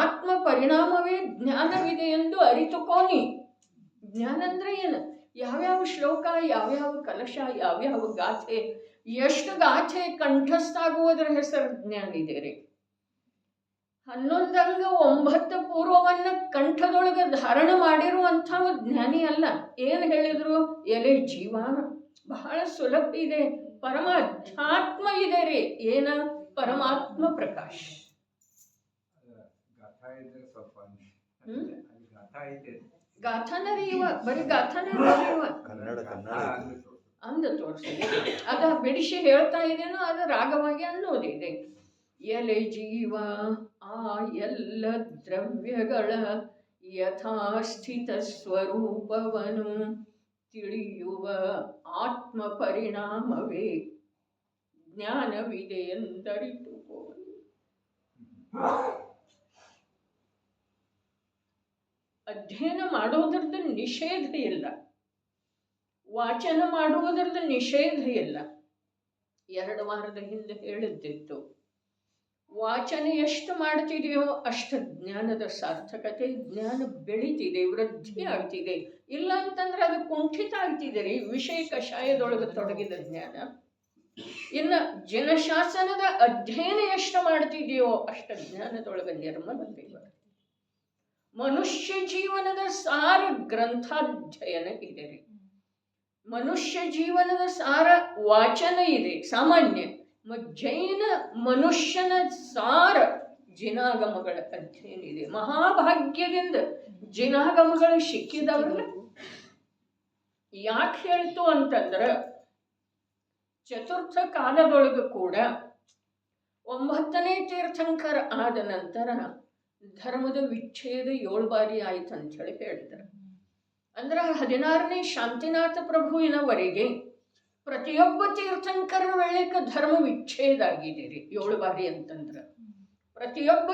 ಆತ್ಮ ಪರಿಣಾಮವೇ ಜ್ಞಾನವಿದೆ ಎಂದು ಅರಿತುಕೋನಿ. ಜ್ಞಾನ ಅಂದ್ರೆ ಏನು? ಯಾವ್ಯಾವ ಶ್ಲೋಕ, ಯಾವ್ಯಾವ ಕಲಶ, ಯಾವ್ಯಾವ ಗಾಥೆ, ಎಷ್ಟು ಗಾಥೆ ಕಂಠಸ್ಥ ಆಗುವುದರ ಹೆಸರು ಜ್ಞಾನ ಇದೆ ರೀ. 11 ಅಂಗ 9 ಪೂರ್ವವನ್ನ ಕಂಠದೊಳಗೆ ಧಾರಣ ಮಾಡಿರುವಂಥವು ಜ್ಞಾನಿ ಅಲ್ಲ. ಏನು ಹೇಳಿದ್ರು? ಎಲೆ ಜೀವ, ಬಹಳ ಸುಲಭ ಇದೆ. ಪರಮಾಧ್ಯಾತ್ಮ ಇದೆ ರೀ. ಏನ? ಪರಮಾತ್ಮ ಪ್ರಕಾಶ. ಗಾಥಾನ ರೀ ಇವ, ಬರೀ ಗಾಥಾನ ಇವ ಅಂದ ತೋರಿಸಿದೆ. ಅದ ಬಿಡಿಸಿ ಹೇಳ್ತಾ ಇದೇನೋ ಅದು ರಾಗವಾಗಿ ಅನ್ನೋದಿದೆ. ಎಲೆ ಜೀವ, ಆ ಎಲ್ಲ ದ್ರವ್ಯಗಳ ಯಥಾಸ್ಥಿತ ಸ್ವರೂಪವನ್ನು ತಿಳಿಯುವ ಆತ್ಮ ಪರಿಣಾಮವೇ ಜ್ಞಾನವಿದೆ ಎಂದರಿತುಕೋ. ಅಧ್ಯಯನ ಮಾಡುವುದರದ ನಿಷೇಧ ಇಲ್ಲ, ವಾಚನ ಮಾಡುವುದರದ ನಿಷೇಧ ಇಲ್ಲ. 2 ವಾರದ ಹಿಂದೆ ಹೇಳಿದ್ದಿತ್ತು, ವಾಚನ ಎಷ್ಟು ಮಾಡ್ತಿದೆಯೋ ಅಷ್ಟು ಜ್ಞಾನದ ಸಾರ್ಥಕತೆ, ಜ್ಞಾನ ಬೆಳೀತಿದೆ, ವೃದ್ಧಿ ಆಗ್ತಿದೆ. ಇಲ್ಲ ಅಂತಂದ್ರೆ ಅದು ಕುಂಠಿತ ಆಗ್ತಿದೆ ರೀ. ವಿಷಯ ಕಷಾಯದೊಳಗೆ ತೊಡಗಿದ ಜ್ಞಾನ. ಇನ್ನು ಜನಶಾಸನದ ಅಧ್ಯಯನ ಎಷ್ಟು ಮಾಡ್ತಿದೆಯೋ ಅಷ್ಟು ಜ್ಞಾನದೊಳಗೆ ನಿರ್ಮಲತೆ ಬರುತ್ತೆ. ಮನುಷ್ಯ ಜೀವನದ ಸಾರ ಗ್ರಂಥಾಧ್ಯಯನ ಇದೆ ರೀ. ಮನುಷ್ಯ ಜೀವನದ ಸಾರ ವಾಚನ ಇದೆ ಸಾಮಾನ್ಯ. ಜೈನ ಮನುಷ್ಯನ ಸಾರ ಜಿನಾಗಮಗಳ ಅಧ್ಯಯನ ಇದೆ. ಮಹಾಭಾಗ್ಯದಿಂದ ಜಿನಾಗಮಗಳು ಸಿಕ್ಕಿದವಲ್ಲ. ಯಾಕೆ ಹೇಳ್ತು ಅಂತಂದ್ರೆ, ಚತುರ್ಥ ಕಾಲದೊಳಗೂ ಕೂಡ 9ನೇ ತೀರ್ಥಂಕರ ಆದ ನಂತರ ಧರ್ಮದ ವಿಚ್ಛೇದ 7 ಬಾರಿ ಆಯ್ತು ಅಂತ ಹೇಳಿ ಹೇಳಿದರು. ಅಂದ್ರೆ 16ನೇ ಶಾಂತಿನಾಥ ಪ್ರಭುವಿನವರೆಗೆ ಪ್ರತಿಯೊಬ್ಬ ತೀರ್ಥಂಕರರ ವೇಳೆಗೆ ಧರ್ಮ ವಿಚ್ಛೇದ ಆಗಿದೆ ರೀ 7 ಬಾರಿ ಅಂತಂದ್ರೆ. ಪ್ರತಿಯೊಬ್ಬ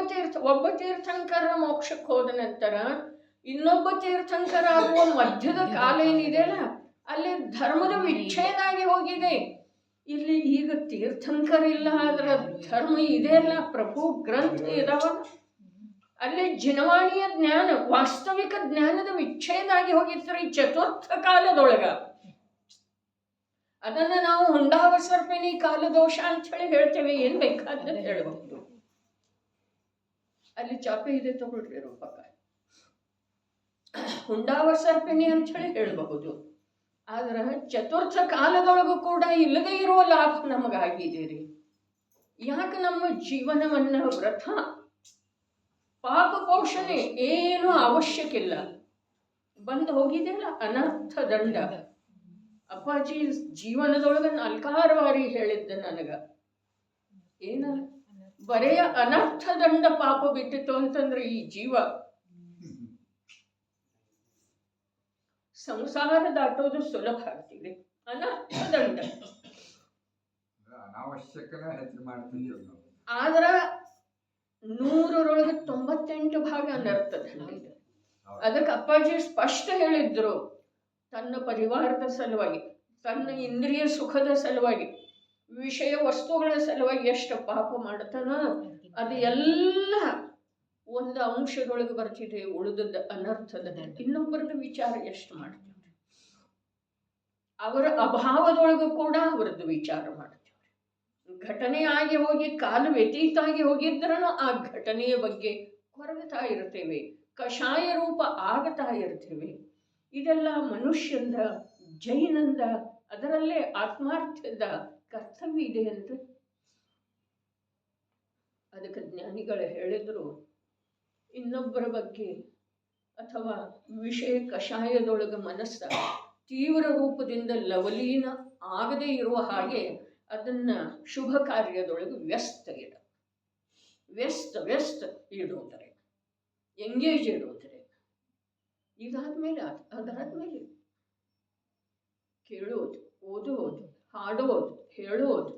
ಒಬ್ಬ ತೀರ್ಥಂಕರ ಮೋಕ್ಷಕ್ಕೆ ಹೋದ ನಂತರ ಇನ್ನೊಬ್ಬ ತೀರ್ಥಂಕರ ಆಗುವ ಮಧ್ಯದ ಕಾಲ ಏನಿದೆ ಅಲ್ಲ, ಅಲ್ಲಿ ಧರ್ಮದ ವಿಚ್ಛೇದ ಆಗಿ ಹೋಗಿದೆ. ಇಲ್ಲಿ ಈಗ ತೀರ್ಥಂಕರ ಇಲ್ಲ, ಆದ್ರೆ ಧರ್ಮ ಇದೆ ಅಲ್ಲ, ಪ್ರಭು ಗ್ರಂಥ ಇದಾವಲ್ಲ, ಅಲ್ಲಿ ಜಿನವಾಣಿಯ ಜ್ಞಾನ, ವಾಸ್ತವಿಕ ಜ್ಞಾನದ ವಿಚ್ಛೇದ ಆಗಿ ಹೋಗಿತ್ತು ಈ ಚತುರ್ಥ ಕಾಲದೊಳಗ. ಅದನ್ನ ನಾವು ಹುಂಡಾವಸರ್ಪಿಣಿ ಕಾಲದೋಷ ಅಂತ ಹೇಳಿ ಹೇಳ್ತೇವೆ. ಏನ್ ಬೇಕಾದ್ರೆ ಹೇಳಬಹುದು. ಅಲ್ಲಿ ಚಾಪೆ ಇದೆ ತಗೊಳ್ರಿ ರೂಪಕ, ಹುಂಡಾವಸರ್ಪಿಣಿ ಅಂತ ಹೇಳಿ ಹೇಳಬಹುದು. ಆದ್ರೆ ಚತುರ್ಥ ಕಾಲದೊಳಗೂ ಕೂಡ ಇಲ್ಲದೆ ಇರುವ ಲಾಭ ನಮಗಾಗಿದೆ ರೀ. ಯಾಕೆ ನಮ್ಮ ಜೀವನವನ್ನ ವ್ರತ ಪಾಪ ಪೋಷಣೆ ಏನು ಅವಶ್ಯಕಿಲ್ಲ. ಬಂದು ಹೋಗಿದೆಯಲ್ಲ ಅನರ್ಥ ದಂಡ. ಅಪ್ಪಾಜಿ ಜೀವನದೊಳಗೆ 4 ಬಾರಿ ಹೇಳಿದ್ದೆ ನನಗ. ಏನ ಬರೆಯ ಅನರ್ಥ ದಂಡ ಪಾಪ ಬಿಟ್ಟಿತ್ತು ಅಂತಂದ್ರೆ ಈ ಜೀವ ಸಂಸಾರ ದಾಟೋದು ಸುಲಭ ಆಗ್ತಿದೆ, ಅನರ್ಥದಂಡ. ಅನಾವಶ್ಯಕನೇ ಹೆಚ್ಚು ಮಾಡ್ತೀವಿ. ಆದ್ರ 100ರೊಳಗೆ 98 ಭಾಗ ಅನರ್ಥದಂಡ. ಅದಕ್ಕೆ ಅಪ್ಪಾಜಿ ಸ್ಪಷ್ಟ ಹೇಳಿದ್ರು, ತನ್ನ ಪರಿವಾರದ ಸಲುವಾಗಿ, ತನ್ನ ಇಂದ್ರಿಯ ಸುಖದ ಸಲುವಾಗಿ, ವಿಷಯ ವಸ್ತುಗಳ ಸಲುವಾಗಿ ಎಷ್ಟು ಪಾಪ ಮಾಡ್ತಾನ, ಅದು ಎಲ್ಲ ಒಂದು ಅಂಶದೊಳಗೆ ಬರ್ತಿದೆ, ಉಳಿದದ್ದು ಅನರ್ಥದ. ಇನ್ನೊಬ್ಬರದ ವಿಚಾರ ಎಷ್ಟು ಮಾಡ್ತೀವಿ, ಅವರ ಅಭಾವದೊಳಗೂ ಕೂಡ ಅವರದ್ದು ವಿಚಾರ ಮಾಡ್ತೀವಿ. ಘಟನೆ ಆಗಿ ಹೋಗಿ ಕಾಲ ವ್ಯತೀತ ಆಗಿ ಹೋಗಿದ್ರೂ ಆ ಘಟನೆಯ ಬಗ್ಗೆ ಕೊರಗುತ್ತಾ ಇರ್ತೇವೆ, ಕಷಾಯ ರೂಪ ಆಗತಾ ಇರ್ತೇವೆ. ಇದೆಲ್ಲ ಮನುಷ್ಯಂದ, ಜೈನಂದ, ಅದರಲ್ಲೇ ಆತ್ಮಾರ್ಥದ ಕರ್ತವ್ಯ ಇದೆ ಅಂತ. ಅದಕ್ಕೆ ಜ್ಞಾನಿಗಳು ಹೇಳಿದ್ರು, ಇನ್ನೊಬ್ಬರ ಬಗ್ಗೆ ಅಥವಾ ವಿಷಯ ಕಷಾಯದೊಳಗೆ ಮನಸ್ಸ ತೀವ್ರ ರೂಪದಿಂದ ಲವಲೀನ ಆಗದೇ ಇರುವ ಹಾಗೆ ಅದನ್ನ ಶುಭ ಕಾರ್ಯದೊಳಗೆ ವ್ಯಸ್ತ ಇಡೋದರೆ, ಎಂಗೇಜ್ ಇಡೋದರೆ. ಇದಾದ್ಮೇಲೆ ಅದಾದ್ಮೇಲೆ ಕೇಳೋದು, ಓದೋದು, ಹಾಡೋದು, ಹೇಳೋದು,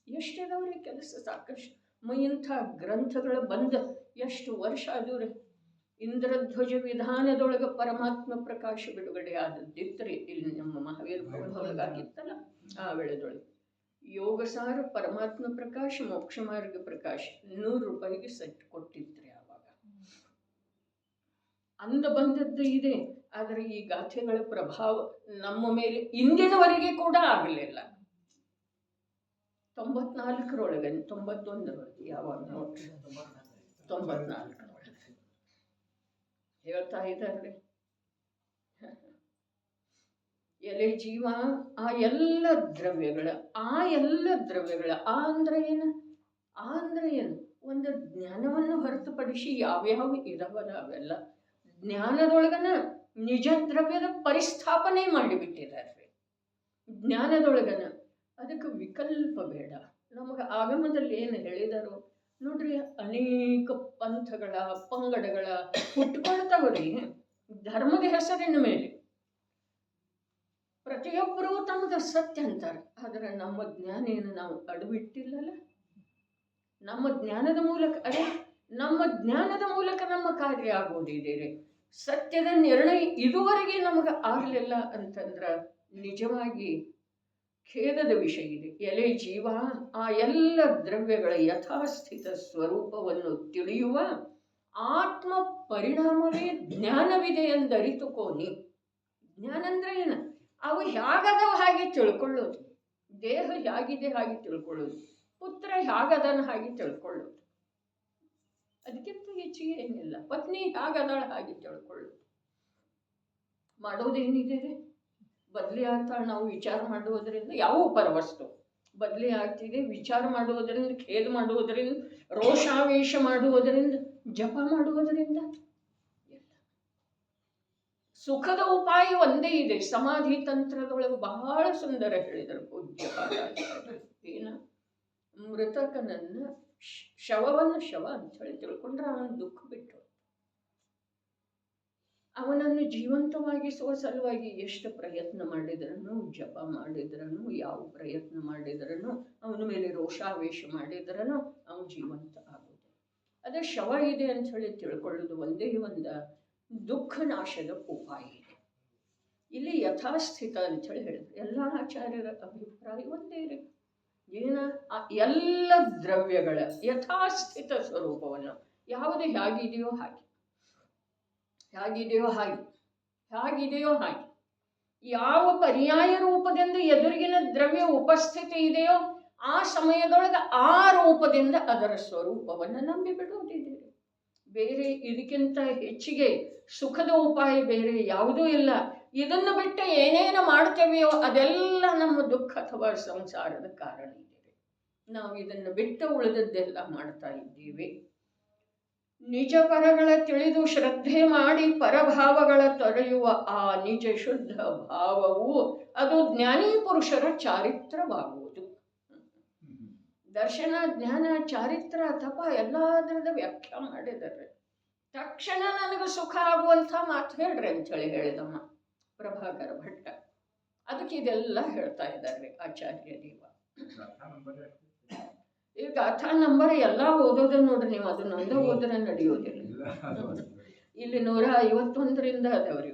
ಎಷ್ಟಿದವ್ರಿ ಕೆಲಸ. ಸಾಕಷ್ಟು ಇಂಥ ಗ್ರಂಥಗಳು ಬಂದ ಎಷ್ಟು ವರ್ಷ ಆದವ್ರಿ. ಇಂದ್ರಧ್ವಜ ವಿಧಾನದೊಳಗೆ ಪರಮಾತ್ಮ ಪ್ರಕಾಶ ಬಿಡುಗಡೆ ಆದದ್ದಿತ್ತರಿ. ಇಲ್ಲಿ ನಮ್ಮ ಮಹಾವೀರ ಭವನದೊಳಗಾಗಿತ್ತಲ್ಲ, ಆ ವೇಳೆದೊಳಗೆ ಯೋಗಸಾರ, ಪರಮಾತ್ಮ ಪ್ರಕಾಶ, ಮೋಕ್ಷ ಮಾರ್ಗ ಪ್ರಕಾಶ 100 ರೂಪಾಯಿಗೆ ಸೆಟ್ ಕೊಟ್ಟಿದ್ರಿ ಆವಾಗ. ಅಂದ ಬಂದದ್ದು ಇದೆ. ಆದರೆ ಈ ಗಾಥೆಗಳ ಪ್ರಭಾವ ನಮ್ಮ ಮೇಲೆ ಇಂದಿನವರೆಗೆ ಕೂಡ ಆಗಲಿಲ್ಲ. 94ರೊಳಗೆ 91ರೊಳಗೆ ಯಾವಾಗ ನೋಡ್ರಿ, 94ರೊಳಗೆ ಹೇಳ್ತಾ ಇದ್ದಾರೆ, ಎಲೆ ಜೀವ, ಆ ಎಲ್ಲ ದ್ರವ್ಯಗಳ ಆ ಅಂದ್ರೆ ಏನು? ಒಂದು ಜ್ಞಾನವನ್ನು ಹೊರತುಪಡಿಸಿ ಯಾವ್ಯಾವ ಇರವಲ್ಲ ಅವೆಲ್ಲ ಜ್ಞಾನದೊಳಗನ ನಿಜ ದ್ರವ್ಯದ ಪರಿಸ್ಥಾಪನೆ ಮಾಡಿಬಿಟ್ಟಿದ್ದಾರೆ. ಜ್ಞಾನದೊಳಗನ ಅದಕ್ಕೆ ವಿಕಲ್ಪ ಬೇಡ. ನಮಗೆ ಆಗಮದಲ್ಲಿ ಏನು ಹೇಳಿದರು ನೋಡ್ರಿ, ಅನೇಕ ಪಂಥಗಳ ಪಂಗಡಗಳ ಹುಟ್ಕೊಳ್ತಾವ್ರಿ ಧರ್ಮದ ಹೆಸರಿನ ಮೇಲೆ. ಪ್ರತಿಯೊಬ್ಬರೂ ತಮ್ಮದ ಸತ್ಯ ಅಂತಾರೆ. ಆದರೆ ನಮ್ಮ ಜ್ಞಾನ ಏನು ನಾವು ಅಡವಿಟ್ಟಿಲ್ಲಲ್ಲ. ನಮ್ಮ ಜ್ಞಾನದ ಮೂಲಕ ನಮ್ಮ ಕಾರ್ಯ ಆಗೋದಿದೆ. ಸತ್ಯದ ನಿರ್ಣಯ ಇದುವರೆಗೆ ನಮಗೆ ಆಗಲಿಲ್ಲ ಅಂತಂದ್ರೆ ನಿಜವಾಗಿ ಖೇದದ ವಿಷಯ ಇದೆ. ಎಲೆ ಜೀವ, ಆ ಎಲ್ಲ ದ್ರವ್ಯಗಳ ಯಥಾಸ್ಥಿತ ಸ್ವರೂಪವನ್ನು ತಿಳಿಯುವ ಆತ್ಮ ಪರಿಣಾಮವೇ ಜ್ಞಾನವಿದೆ ಎಂದರಿತುಕೋನಿ. ಜ್ಞಾನ ಅಂದ್ರೆ ಏನು? ಅವು ಹೇಗದವ ಹಾಗೆ ತಿಳ್ಕೊಳ್ಳೋದು, ದೇಹ ಹೇಗಿದೆ ಹಾಗೆ ತಿಳ್ಕೊಳ್ಳೋದು, ಪುತ್ರ ಹೇಗದನ ಹಾಗೆ ತಿಳ್ಕೊಳ್ಳೋದು, ಅದಕ್ಕಿಂತ ಹೆಚ್ಚಿಗೆ ಏನಿಲ್ಲ. ಪತ್ನಿ ಹೇಗದಾಳ ಹಾಗೆ ತಿಳ್ಕೊಳ್ಳೋದು. ಮಾಡೋದೇನಿದೆ ರೀ? ಬದಲಿ ಆಗ್ತಾಳೆ. ನಾವು ವಿಚಾರ ಮಾಡುವುದರಿಂದ ಯಾವ ಪರವಸ್ತು ಬದಲಿ ಆಗ್ತಿದೆ. ವಿಚಾರ ಮಾಡುವುದರಿಂದ, ಖೇದ ಮಾಡುವುದರಿಂದ, ರೋಷಾವೇಶ ಮಾಡುವುದರಿಂದ, ಜಪ ಮಾಡುವುದರಿಂದ ಎಲ್ಲ. ಸುಖದ ಉಪಾಯ ಒಂದೇ ಇದೆ. ಸಮಾಧಿ ತಂತ್ರದೊಳಗೆ ಬಹಳ ಸುಂದರ ಹೇಳಿದರು ಪೂಜ್ಯಪಾದ. ಏನ? ಮೃತಕನನ್ನ ಶವವನ್ನು ಶವ ಅಂತ ಹೇಳಿ ತಿಳ್ಕೊಂಡ್ರೆ ಅವನ ದುಃಖ ಬಿಟ್ಟು ಅವನನ್ನು ಜೀವಂತವಾಗಿಸುವ ಸಲುವಾಗಿ ಎಷ್ಟು ಪ್ರಯತ್ನ ಮಾಡಿದ್ರನು, ಜಪ ಮಾಡಿದ್ರನು, ಯಾವ ಪ್ರಯತ್ನ ಮಾಡಿದ್ರನು, ಅವನ ಮೇಲೆ ರೋಷಾವೇಶ ಮಾಡಿದ್ರನು ಅವನು ಜೀವಂತ ಆಗೋದು. ಅದೇ ಶವ ಇದೆ ಅಂತ ಹೇಳಿ ತಿಳ್ಕೊಳ್ಳೋದು ಒಂದೇ ಒಂದು ದುಃಖ ನಾಶದ ಉಪಾಯ ಇದೆ. ಇಲ್ಲಿ ಯಥಾಸ್ಥಿತ ಅಂತ ಹೇಳಿ ಹೇಳಿದ್ರು. ಎಲ್ಲ ಆಚಾರ್ಯರ ಅಭಿಪ್ರಾಯ ಒಂದೇ ಇದೆ. ಏನ? ಆ ಎಲ್ಲ ದ್ರವ್ಯಗಳ ಯಥಾಸ್ಥಿತ ಸ್ವರೂಪವನ್ನು ಯಾವುದು ಹೇಗಿದೆಯೋ ಹಾಗೆ ಯಾವ ಪರ್ಯಾಯ ರೂಪದಿಂದ ಎದುರಿಗಿನ ದ್ರವ್ಯ ಉಪಸ್ಥಿತಿ ಇದೆಯೋ ಆ ಸಮಯದೊಳಗೆ ಆ ರೂಪದಿಂದ ಅದರ ಸ್ವರೂಪವನ್ನು ನಂಬಿ ಬಿಡುವುದಿದೆ. ಬೇರೆ ಇದಕ್ಕಿಂತ ಹೆಚ್ಚಿಗೆ ಸುಖದ ಉಪಾಯ ಬೇರೆ ಯಾವುದೂ ಇಲ್ಲ. ಇದನ್ನು ಬಿಟ್ಟು ಏನೇನು ಮಾಡ್ತೇವೆಯೋ ಅದೆಲ್ಲ ನಮ್ಮ ದುಃಖ ಅಥವಾ ಸಂಸಾರದ ಕಾರಣ ಇದೆ. ನಾವು ಇದನ್ನು ಬಿಟ್ಟು ಉಳಿದದ್ದೆಲ್ಲ ಮಾಡ್ತಾ ಇದ್ದೀವಿ. ನಿಜ ಪರಗಳ ತಿಳಿದು ಶ್ರದ್ಧೆ ಮಾಡಿ ಪರಭಾವಗಳ ತೊರೆಯುವ ಆ ನಿಜ ಶುದ್ಧ ಭಾವವು ಅದು ಜ್ಞಾನಿ ಪುರುಷರ ಚಾರಿತ್ರವಾಗುವುದು. ದರ್ಶನ, ಜ್ಞಾನ, ಚಾರಿತ್ರ, ತಪ ಎಲ್ಲದರದ ವ್ಯಾಖ್ಯಾ ಮಾಡಿದ್ದಾರೆ. ತಕ್ಷಣ ನನಗೆ ಸುಖ ಆಗುವಂಥ ಮಾತು ಹೇಳ್ರಿ ಅಂತ ಹೇಳಿ ಹೇಳಿದಮ್ಮ. ಪ್ರಭಾಕರ ಭಟ್ಟ. ಅದಕ್ಕೆ ಇದೆಲ್ಲ ಹೇಳ್ತಾ ಇದ್ದಾರೆ ಆಚಾರ್ಯ ದೇವ. ಈ ಗಾಥಾ ನಂಬರ್ ಎಲ್ಲ ಓದೋದೇ ನೋಡ್ರಿ ನೀವು, ಅದನ್ನೊಂದು ಓದ್ರೆ ನಡೆಯೋದಿಲ್ಲ. ಇಲ್ಲಿ 151ರಿಂದ ಅದಾವ್ರಿ.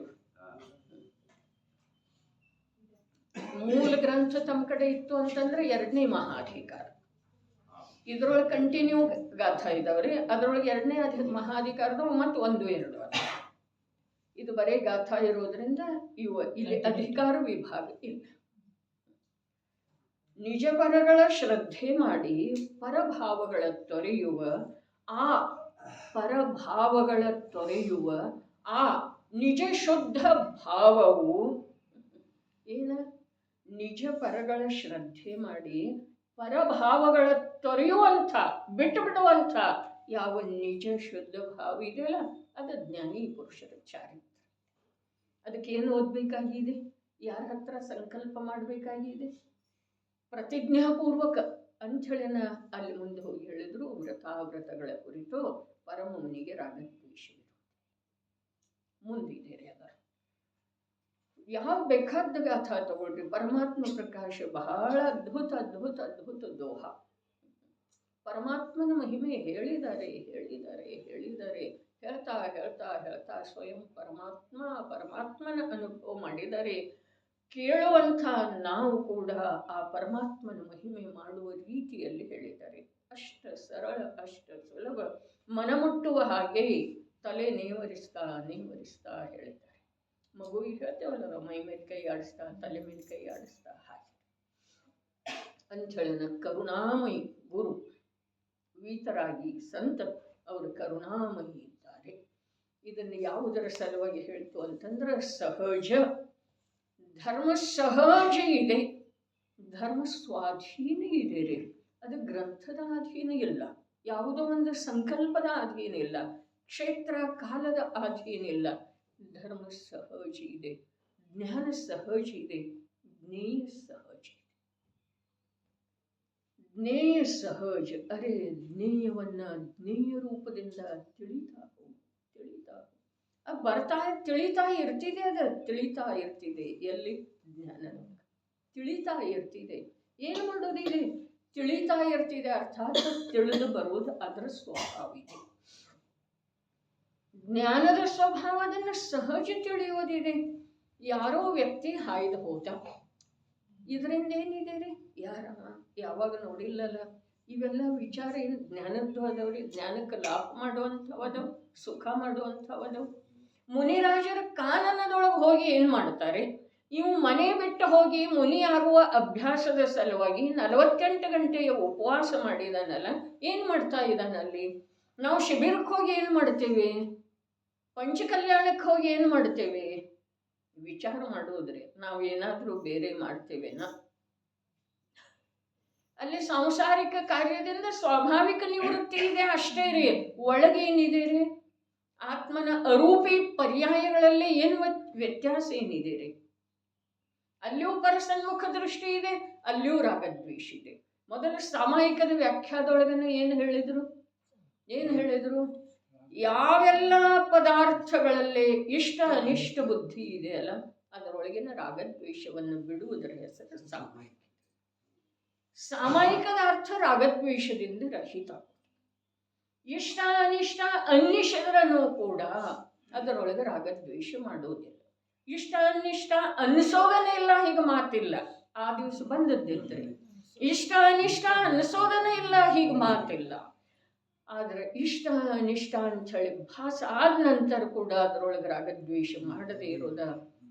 ಮೂಲ ಗ್ರಂಥ ತಮ್ಮ ಕಡೆ ಇತ್ತು ಅಂತಂದ್ರೆ 2ನೇ ಮಹಾಧಿಕಾರ, ಇದ್ರೊಳಗೆ ಕಂಟಿನ್ಯೂ ಗಾಥಾ ಇದಾವ್ರಿ. ಅದ್ರೊಳಗೆ 2ನೇ ಮಹಾಧಿಕಾರದ ಮತ್ತು 1-2 ಇದು ಬರೀ ಗಾಥಾ ಇರೋದ್ರಿಂದ ಇಲ್ಲಿ ಅಧಿಕಾರ ವಿಭಾಗ ಇಲ್ಲ. ನಿಜ ಪರಗಳ ಶ್ರದ್ಧೆ ಮಾಡಿ ಪರಭಾವಗಳ ತೊರೆಯುವ ಆ ನಿಜ ಶುದ್ಧ ಭಾವವು ಏನ? ನಿಜ ಪರಗಳ ಶ್ರದ್ಧೆ ಮಾಡಿ ಪರಭಾವಗಳ ತೊರೆಯುವಂಥ, ಬಿಟ್ಟು ಬಿಡುವಂಥ ಯಾವ ನಿಜ ಶುದ್ಧ ಭಾವ ಇದೆಯಲ್ಲ, ಅದು ಜ್ಞಾನಿ ಪುರುಷರ ಚಾರಿತ್ರ. ಅದಕ್ಕೇನು ಓದಬೇಕಾಗಿದೆ? ಯಾರ ಹತ್ರ ಸಂಕಲ್ಪ ಮಾಡಬೇಕಾಗಿದೆ? ಪ್ರತಿಜ್ಞಾಪೂರ್ವಕ ಅಂಥೇಳಿನ ಅಲ್ಲಿ ಮುಂದೆ ಹೋಗಿ ಹೇಳಿದ್ರು. ವ್ರತಾವ್ರತಗಳ ಕುರಿತು ಪರಮಮುನಿಗೆ ರಾಗದ್ವೇಷವಿದೆ. ಮುಂದಿದೆ ಅದ ಯಾವ ಬೇಕಾದ ಗಾಥಾ ತಗೊಳ್ರಿ. ಪರಮಾತ್ಮ ಪ್ರಕಾಶ ಬಹಳ ಅದ್ಭುತ ಅದ್ಭುತ ಅದ್ಭುತ ದೋಹ. ಪರಮಾತ್ಮನ ಮಹಿಮೆ ಹೇಳಿದ್ದಾರೆ ಹೇಳಿದ್ದಾರೆ ಹೇಳಿದ್ದಾರೆ. ಹೇಳ್ತಾ ಹೇಳ್ತಾ ಹೇಳ್ತಾ ಸ್ವಯಂ ಪರಮಾತ್ಮನ ಅನುಭವ ಮಾಡಿದ್ದಾರೆ. ಕೇಳುವಂಥ ನಾವು ಕೂಡ ಆ ಪರಮಾತ್ಮನ ಮಹಿಮೆ ಮಾಡುವ ರೀತಿಯಲ್ಲಿ ಹೇಳಿದ್ದಾರೆ. ಅಷ್ಟ ಸರಳ, ಅಷ್ಟ ಸುಲಭ, ಮನಮುಟ್ಟುವ ಹಾಗೆ ತಲೆ ನೇವರಿಸ್ತಾ ನೇವರಿಸ್ತಾ ಹೇಳಿದ್ದಾರೆ. ಮಗುವಿಗೆ ಹೇಳ್ತೇವಲ್ಲ, ಮೈ ಮೇಲೆ ಕೈ ಆಡಿಸ್ತಾ, ತಲೆ ಮೇಲೆ ಕೈ ಆಡಿಸ್ತಾ, ಹಾಗೆ ಅಂಥೇಳಿನ ಕರುಣಾಮಯಿ ಗುರು ವೀತರಾಗಿ ಸಂತ ಅವರು ಕರುಣಾಮಯಿ ಇದ್ದಾರೆ. ಇದನ್ನು ಯಾವುದರ ಸಲುವಾಗಿ ಹೇಳ್ತು ಅಂತಂದ್ರೆ, ಸಹಜ ಧರ್ಮ ಸಹಜ ಇದೆ, ಧರ್ಮ ಸ್ವಾಧೀನ ಇದೆ ರೀ. ಅದು ಗ್ರಂಥದ ಅಧೀನ ಇಲ್ಲ, ಯಾವುದೋ ಒಂದು ಸಂಕಲ್ಪದ ಅಧೀನ ಇಲ್ಲ, ಕ್ಷೇತ್ರ ಕಾಲದ ಅಧೀನ ಇಲ್ಲ. ಧರ್ಮ ಸಹಜ ಇದೆ, ಜ್ಞಾನ ಸಹಜ ಇದೆ, ಜ್ಞೇಯ ಸಹಜ ಇದೆ. ಜ್ಞೇಯ ಸಹಜ, ಅರೆ ಜ್ಞೇಯವನ್ನ ಜ್ಞೇಯ ರೂಪದಿಂದ ತಿಳಿತಾ ಬರ್ತಾ ತಿಳಿತಾ ಇರ್ತಿದೆ. ಅದು ತಿಳಿತಾ ಇರ್ತಿದೆ. ಎಲ್ಲಿ? ಜ್ಞಾನ ತಿಳಿತಾ ಇರ್ತಿದೆ. ಏನು ಮಾಡೋದಿದೆ? ತಿಳಿತಾ ಇರ್ತಿದೆ. ಅರ್ಥಾತ್ ತಿಳಿದು ಬರುವುದು ಅದರ ಸ್ವಭಾವ ಇದೆ. ಜ್ಞಾನದ ಸ್ವಭಾವ ಅದನ್ನು ಸಹಜ ತಿಳಿಯೋದಿದೆ. ಯಾರೋ ವ್ಯಕ್ತಿ ಹಾಯ್ದು ಹೋದ, ಇದರಿಂದ ಏನಿದೆ ರೀ? ಯಾವಾಗ ನೋಡಿಲ್ಲಲ್ಲ. ಇವೆಲ್ಲ ವಿಚಾರ ಏನು ಜ್ಞಾನದ್ದು ಅದಾವ್ರಿ. ಜ್ಞಾನಕ್ಕೆ ಲಾಭ ಮಾಡುವಂಥವದವು, ಸುಖ ಮಾಡುವಂಥವದವು. ಮುನಿರಾಜರ ಕಾನನದೊಳಗೆ ಹೋಗಿ ಏನು ಮಾಡ್ತಾರೆ? ಇವು ಮನೆ ಬಿಟ್ಟು ಹೋಗಿ ಮುನಿಯಾಗುವ ಅಭ್ಯಾಸದ ಸಲುವಾಗಿ 48 ಗಂಟೆಯ ಉಪವಾಸ ಮಾಡಿದಾನಲ್ಲ, ಏನು ಮಾಡ್ತಾ ಇದ್ದಾನಲ್ಲಿ? ನಾವು ಶಿಬಿರಕ್ಕೆ ಹೋಗಿ ಏನು ಮಾಡ್ತೇವೆ? ಪಂಚಕಲ್ಯಾಣಕ್ಕೆ ಹೋಗಿ ಏನು ಮಾಡ್ತೇವೆ? ವಿಚಾರ ಮಾಡೋದ್ರೆ ನಾವು ಏನಾದರೂ ಬೇರೆ ಮಾಡ್ತೇವೆನಾ? ಅಲ್ಲಿ ಸಾಂಸಾರಿಕ ಕಾರ್ಯದಿಂದ ಸ್ವಾಭಾವಿಕ ನಿವೃತ್ತಿ ಇದೆ ಅಷ್ಟೇ ರೀ. ಒಳಗೇನಿದೆ ರೀ? ಆತ್ಮನ ಅರೂಪಿ ಪರ್ಯಾಯಗಳಲ್ಲಿ ಏನು ವ್ಯತ್ಯಾಸ ಏನಿದೆ ರೀ? ಅಲ್ಲಿಯೂ ಪರಸನ್ಮುಖ ದೃಷ್ಟಿ ಇದೆ, ಅಲ್ಲಿಯೂ ರಾಗದ್ವೇಷ ಇದೆ. ಮೊದಲು ಸಾಮಾಯಿಕದ ವ್ಯಾಖ್ಯಾದೊಳಗನೆ ಏನು ಹೇಳಿದ್ರು? ಯಾವೆಲ್ಲ ಪದಾರ್ಥಗಳಲ್ಲಿ ಇಷ್ಟ ಅನಿಷ್ಟ ಬುದ್ಧಿ ಇದೆಯಲ್ಲ, ಅದರೊಳಗಿನ ರಾಗದ್ವೇಷವನ್ನು ಬಿಡುವುದರ ಹೆಸರು ಸಾಮಾಯಿಕ. ಸಾಮಾಯಿಕದ ಅರ್ಥ ರಾಗದ್ವೇಷದಿಂದ ರಹಿತ. ಇಷ್ಟ ಅನಿಷ್ಟ ಅನ್ನಿಸಿದ್ರೂ ಕೂಡ ಅದರೊಳಗೆ ರಾಗದ್ವೇಷ ಮಾಡೋದಿಲ್ಲ. ಇಷ್ಟ ಅನಿಷ್ಟ ಅನ್ನಿಸೋದನೇ ಇಲ್ಲ, ಹೀಗೆ ಮಾತಿಲ್ಲ. ಆ ದಿವಸ ಬಂದದ್ದಿದ್ರೆ ಇಷ್ಟ ಅನಿಷ್ಟ ಅನ್ನಿಸೋದನೇ ಇಲ್ಲ, ಹೀಗೆ ಮಾತಿಲ್ಲ. ಆದರೆ ಇಷ್ಟ ಅನಿಷ್ಟ ಅಂಥೇಳಿ ಭಾಸ ಆದ ನಂತರ ಕೂಡ ಅದರೊಳಗೆ ರಾಗದ್ವೇಷ ಮಾಡದೇ ಇರೋದ,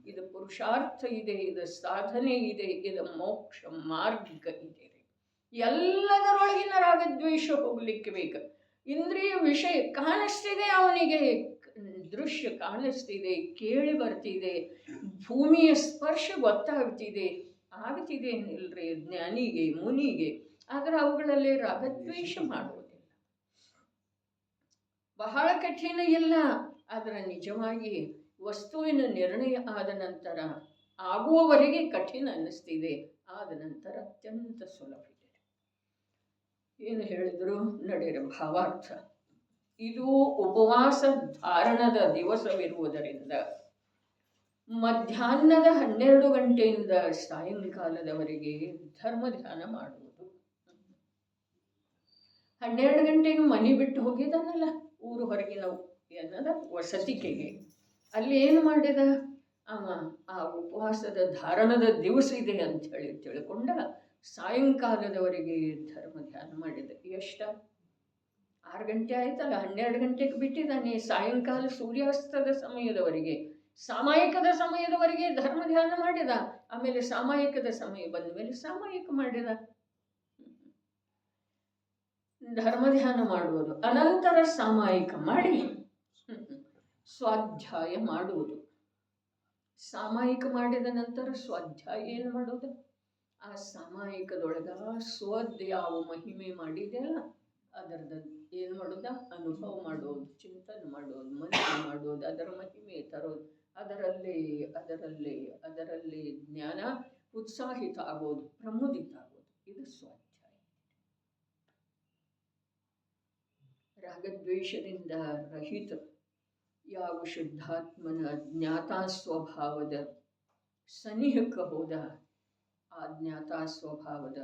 ಇದು ಪುರುಷಾರ್ಥ ಇದೆ, ಇದು ಸಾಧನೆ ಇದೆ, ಇದು ಮೋಕ್ಷ ಮಾರ್ಗ ಇದೆ. ಎಲ್ಲದರೊಳಗಿನ ರಾಗದ್ವೇಷ ಹೋಗ್ಲಿಕ್ಕೆ ಬೇಕು. ಇಂದ್ರಿಯ ವಿಷಯ ಕಾಣಿಸ್ತಿದೆ, ಅವನಿಗೆ ದೃಶ್ಯ ಕಾಣಿಸ್ತಿದೆ, ಕೇಳಿ ಬರ್ತಿದೆ, ಭೂಮಿಯ ಸ್ಪರ್ಶ ಗೊತ್ತಾಗ್ತಿದೆ, ಆಗ್ತಿದೆ ಇಲ್ರಿ ಜ್ಞಾನಿಗೆ ಮುನಿಗೆ. ಆದರೆ ಅವುಗಳಲ್ಲಿ ರಾಗದ್ವೇಷ ಮಾಡುವುದಿಲ್ಲ. ಬಹಳ ಕಠಿಣ ಇಲ್ಲ, ಆದರೆ ನಿಜವಾಗಿ ವಸ್ತುವಿನ ನಿರ್ಣಯ ಆದ ನಂತರ ಆಗುವವರೆಗೆ ಕಠಿಣ ಅನ್ನಿಸ್ತಿದೆ, ಆದ ನಂತರ ಅತ್ಯಂತ ಸುಲಭ ಇದೆ. ಏನು ಹೇಳಿದ್ರು ನಡೆಯ ಭಾವಾರ್ಥ. ಇದು ಉಪವಾಸ ಧಾರಣದ ದಿವಸವಿರುವುದರಿಂದ ಮಧ್ಯಾಹ್ನದ 12 ಗಂಟೆಯಿಂದ ಸಾಯಂಕಾಲದವರೆಗೆ ಧರ್ಮ ಧ್ಯಾನ ಮಾಡುವುದು. 12 ಗಂಟೆಗೆ ಮನೆ ಬಿಟ್ಟು ಹೋಗಿದ್ದಾನಲ್ಲ ಊರು ಹೊರಗಿನ ಏನದ ವಸತಿಕೆಗೆ, ಅಲ್ಲಿ ಏನು ಮಾಡಿದ ಅವ ಆ ಉಪವಾಸದ ಧಾರಣದ ದಿವಸ ಇದೆ ಅಂತ ಹೇಳಿ ತಿಳ್ಕೊಂಡ ಸಾಯಂಕಾಲದವರೆಗೆ ಧರ್ಮ ಧ್ಯಾನ ಮಾಡಿದ. ಎಷ್ಟ 6 ಗಂಟೆ ಆಯ್ತಲ್ಲ, 12 ಗಂಟೆಗೆ ಬಿಟ್ಟಿದ್ದಾನೆ. ಸಾಯಂಕಾಲ ಸೂರ್ಯಾಸ್ತದ ಸಮಯದವರೆಗೆ, ಸಾಮಾಯಿಕದ ಸಮಯದವರೆಗೆ ಧರ್ಮ ಧ್ಯಾನ ಮಾಡಿದ. ಆಮೇಲೆ ಸಾಮಾಯಿಕದ ಸಮಯ ಬಂದ ಮೇಲೆ ಸಾಮಾಯಿಕ ಮಾಡಿದ. ಧರ್ಮ ಧ್ಯಾನ ಮಾಡುವುದು, ಅನಂತರ ಸಾಮಾಯಿಕ ಮಾಡಿ ಸ್ವಾಧ್ಯಾಯ ಮಾಡುವುದು. ಸಾಮಾಯಿಕ ಮಾಡಿದ ನಂತರ ಸ್ವಾಧ್ಯಾಯ ಏನು ಮಾಡೋದು? ಆ ಸಾಮಾಯಿಕದೊಳಗ ಸ್ವದ್ ಯಾವ ಮಹಿಮೆ ಮಾಡಿದೆಯಲ್ಲ ಅದರದ ಏನು ಮಾಡೋದ? ಅನುಭವ ಮಾಡೋದು, ಚಿಂತನೆ ಮಾಡೋದು, ಮನಸ್ಸು ಮಾಡೋದು, ಅದರ ಮಹಿಮೆ ತರೋದು, ಅದರಲ್ಲಿ ಅದರಲ್ಲಿ ಅದರಲ್ಲಿ ಜ್ಞಾನ ಉತ್ಸಾಹಿತ ಆಗೋದು, ಪ್ರಮೋದಿತ ಆಗೋದು. ಇದು ಸ್ವಾಧ್ಯಾಯ. ರಾಗದ್ವೇಷದಿಂದ ರಹಿತ ಯಾವ ಶುದ್ಧಾತ್ಮನ ಜ್ಞಾತಾ ಸ್ವಭಾವದ ಸನಿಹಕ್ಕೆ ಹೋದ, ಆ ಜ್ಞಾತಾ ಸ್ವಭಾವದ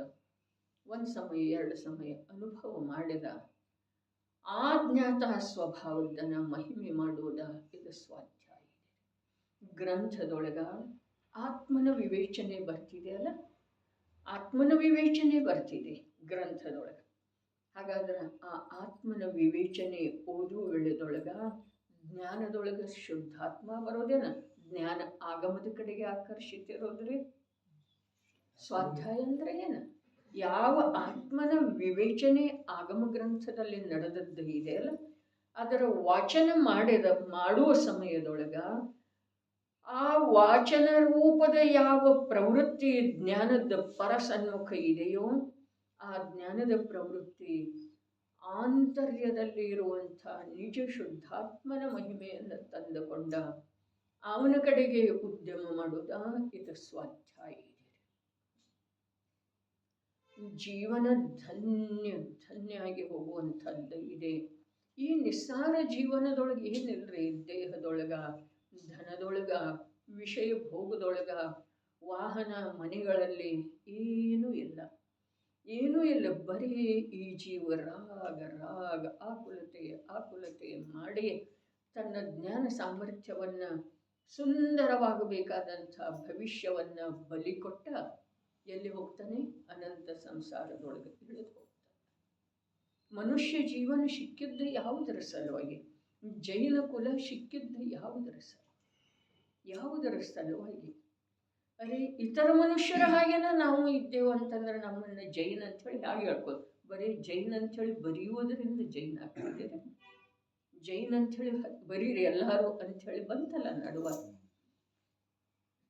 ಒಂದು ಸಮಯ 2 ಸಮಯ ಅನುಭವ ಮಾಡಿದ, ಆ ಜ್ಞಾತಾ ಸ್ವಭಾವದನ್ನ ಮಹಿಮೆ ಮಾಡುವುದ, ಇದು ಸ್ವಾಧ್ಯಾಯ. ಗ್ರಂಥದೊಳಗ ಆತ್ಮನ ವಿವೇಚನೆ ಬರ್ತಿದೆ ಅಲ್ಲ, ಆತ್ಮನ ವಿವೇಚನೆ ಬರ್ತಿದೆ ಗ್ರಂಥದೊಳಗ. ಹಾಗಾದ್ರೆ ಆ ಆತ್ಮನ ವಿವೇಚನೆ ಓದುವ ವೇಳೆದೊಳಗ ಜ್ಞಾನದೊಳಗ ಶುದ್ಧಾತ್ಮ ಬರೋದೇನ? ಜ್ಞಾನ ಆಗಮದ ಕಡೆಗೆ ಆಕರ್ಷಿತಿರೋದ್ರಿ. ಸ್ವಾಧ್ಯಾಯ ಅಂದ್ರೆ ಏನು? ಯಾವ ಆತ್ಮನ ವಿವೇಚನೆ ಆಗಮ ಗ್ರಂಥದಲ್ಲಿ ನಡೆದದ್ದು ಇದೆ ಅಲ್ಲ, ಅದರ ವಾಚನ ಮಾಡುವ ಸಮಯದೊಳಗ ಆ ವಾಚನ ರೂಪದ ಯಾವ ಪ್ರವೃತ್ತಿ ಜ್ಞಾನದ ಪರಸನ್ಮುಖ ಇದೆಯೋ ಆ ಜ್ಞಾನದ ಪ್ರವೃತ್ತಿ ಆಂತರ್ಯದಲ್ಲಿ ಇರುವಂಥ ನಿಜ ಶುದ್ಧಾತ್ಮನ ಮಹಿಮೆಯನ್ನು ತಂದುಕೊಂಡ ಅವನ ಕಡೆಗೆ ಉದ್ಯಮ ಮಾಡುವುದ, ಇದು ಸ್ವಾಧ್ಯಾಯ. ಜೀವನ ಧನ್ಯ ಆಗಿ ಹೋಗುವಂಥದ್ದು ಇದೆ. ಈ ನಿಸ್ಸಾರ ಜೀವನದೊಳಗೆ ಏನಿಲ್ರಿ, ದೇಹದೊಳಗ, ಧನದೊಳಗ, ವಿಷಯ ಭೋಗದೊಳಗ, ವಾಹನ ಮನೆಗಳಲ್ಲಿ ಏನೂ ಇಲ್ಲ, ಏನೂ ಇಲ್ಲ. ಬರೀ ಈ ಜೀವ ರಾಗ ರಾಗ ಆಕುಲತೆ ಮಾಡಿ ತನ್ನ ಜ್ಞಾನ ಸಾಮರ್ಥ್ಯವನ್ನು ಸುಂದರವಾಗಬೇಕಾದಂಥ ಭವಿಷ್ಯವನ್ನು ಬಲಿ ಕೊಟ್ಟ ಎಲ್ಲಿ ಹೋಗ್ತಾನೆ? ಅನಂತ ಸಂಸಾರದೊಳಗೆ ಇಳಿದು ಹೋಗ್ತಾನೆ. ಮನುಷ್ಯ ಜೀವನ ಸಿಕ್ಕಿದ್ದು ಯಾವುದರ ಸಲುವಾಗಿ? ಜೈನ ಕುಲ ಸಿಕ್ಕಿದ್ದು ಯಾವುದರ ಸಲುವಾಗಿ? ಅರೆ ಇತರ ಮನುಷ್ಯರ ಹಾಗೇನ ನಾವು ಇದ್ದೇವೆ ಅಂತಂದ್ರೆ ನಮ್ಮನ್ನು ಜೈನ್ ಅಂಥೇಳಿ ಹಾಗೆ ಹೇಳ್ಬೋದು. ಬರೀ ಜೈನ್ ಅಂಥೇಳಿ ಬರೆಯುವುದರಿಂದ ಜೈನ್ ಆಗ್ತಿದೆ. ಜೈನ್ ಅಂಥೇಳಿ ಬರೀರಿ ಎಲ್ಲರೂ ಅಂಥೇಳಿ ಬಂತಲ್ಲ ನಡುವ,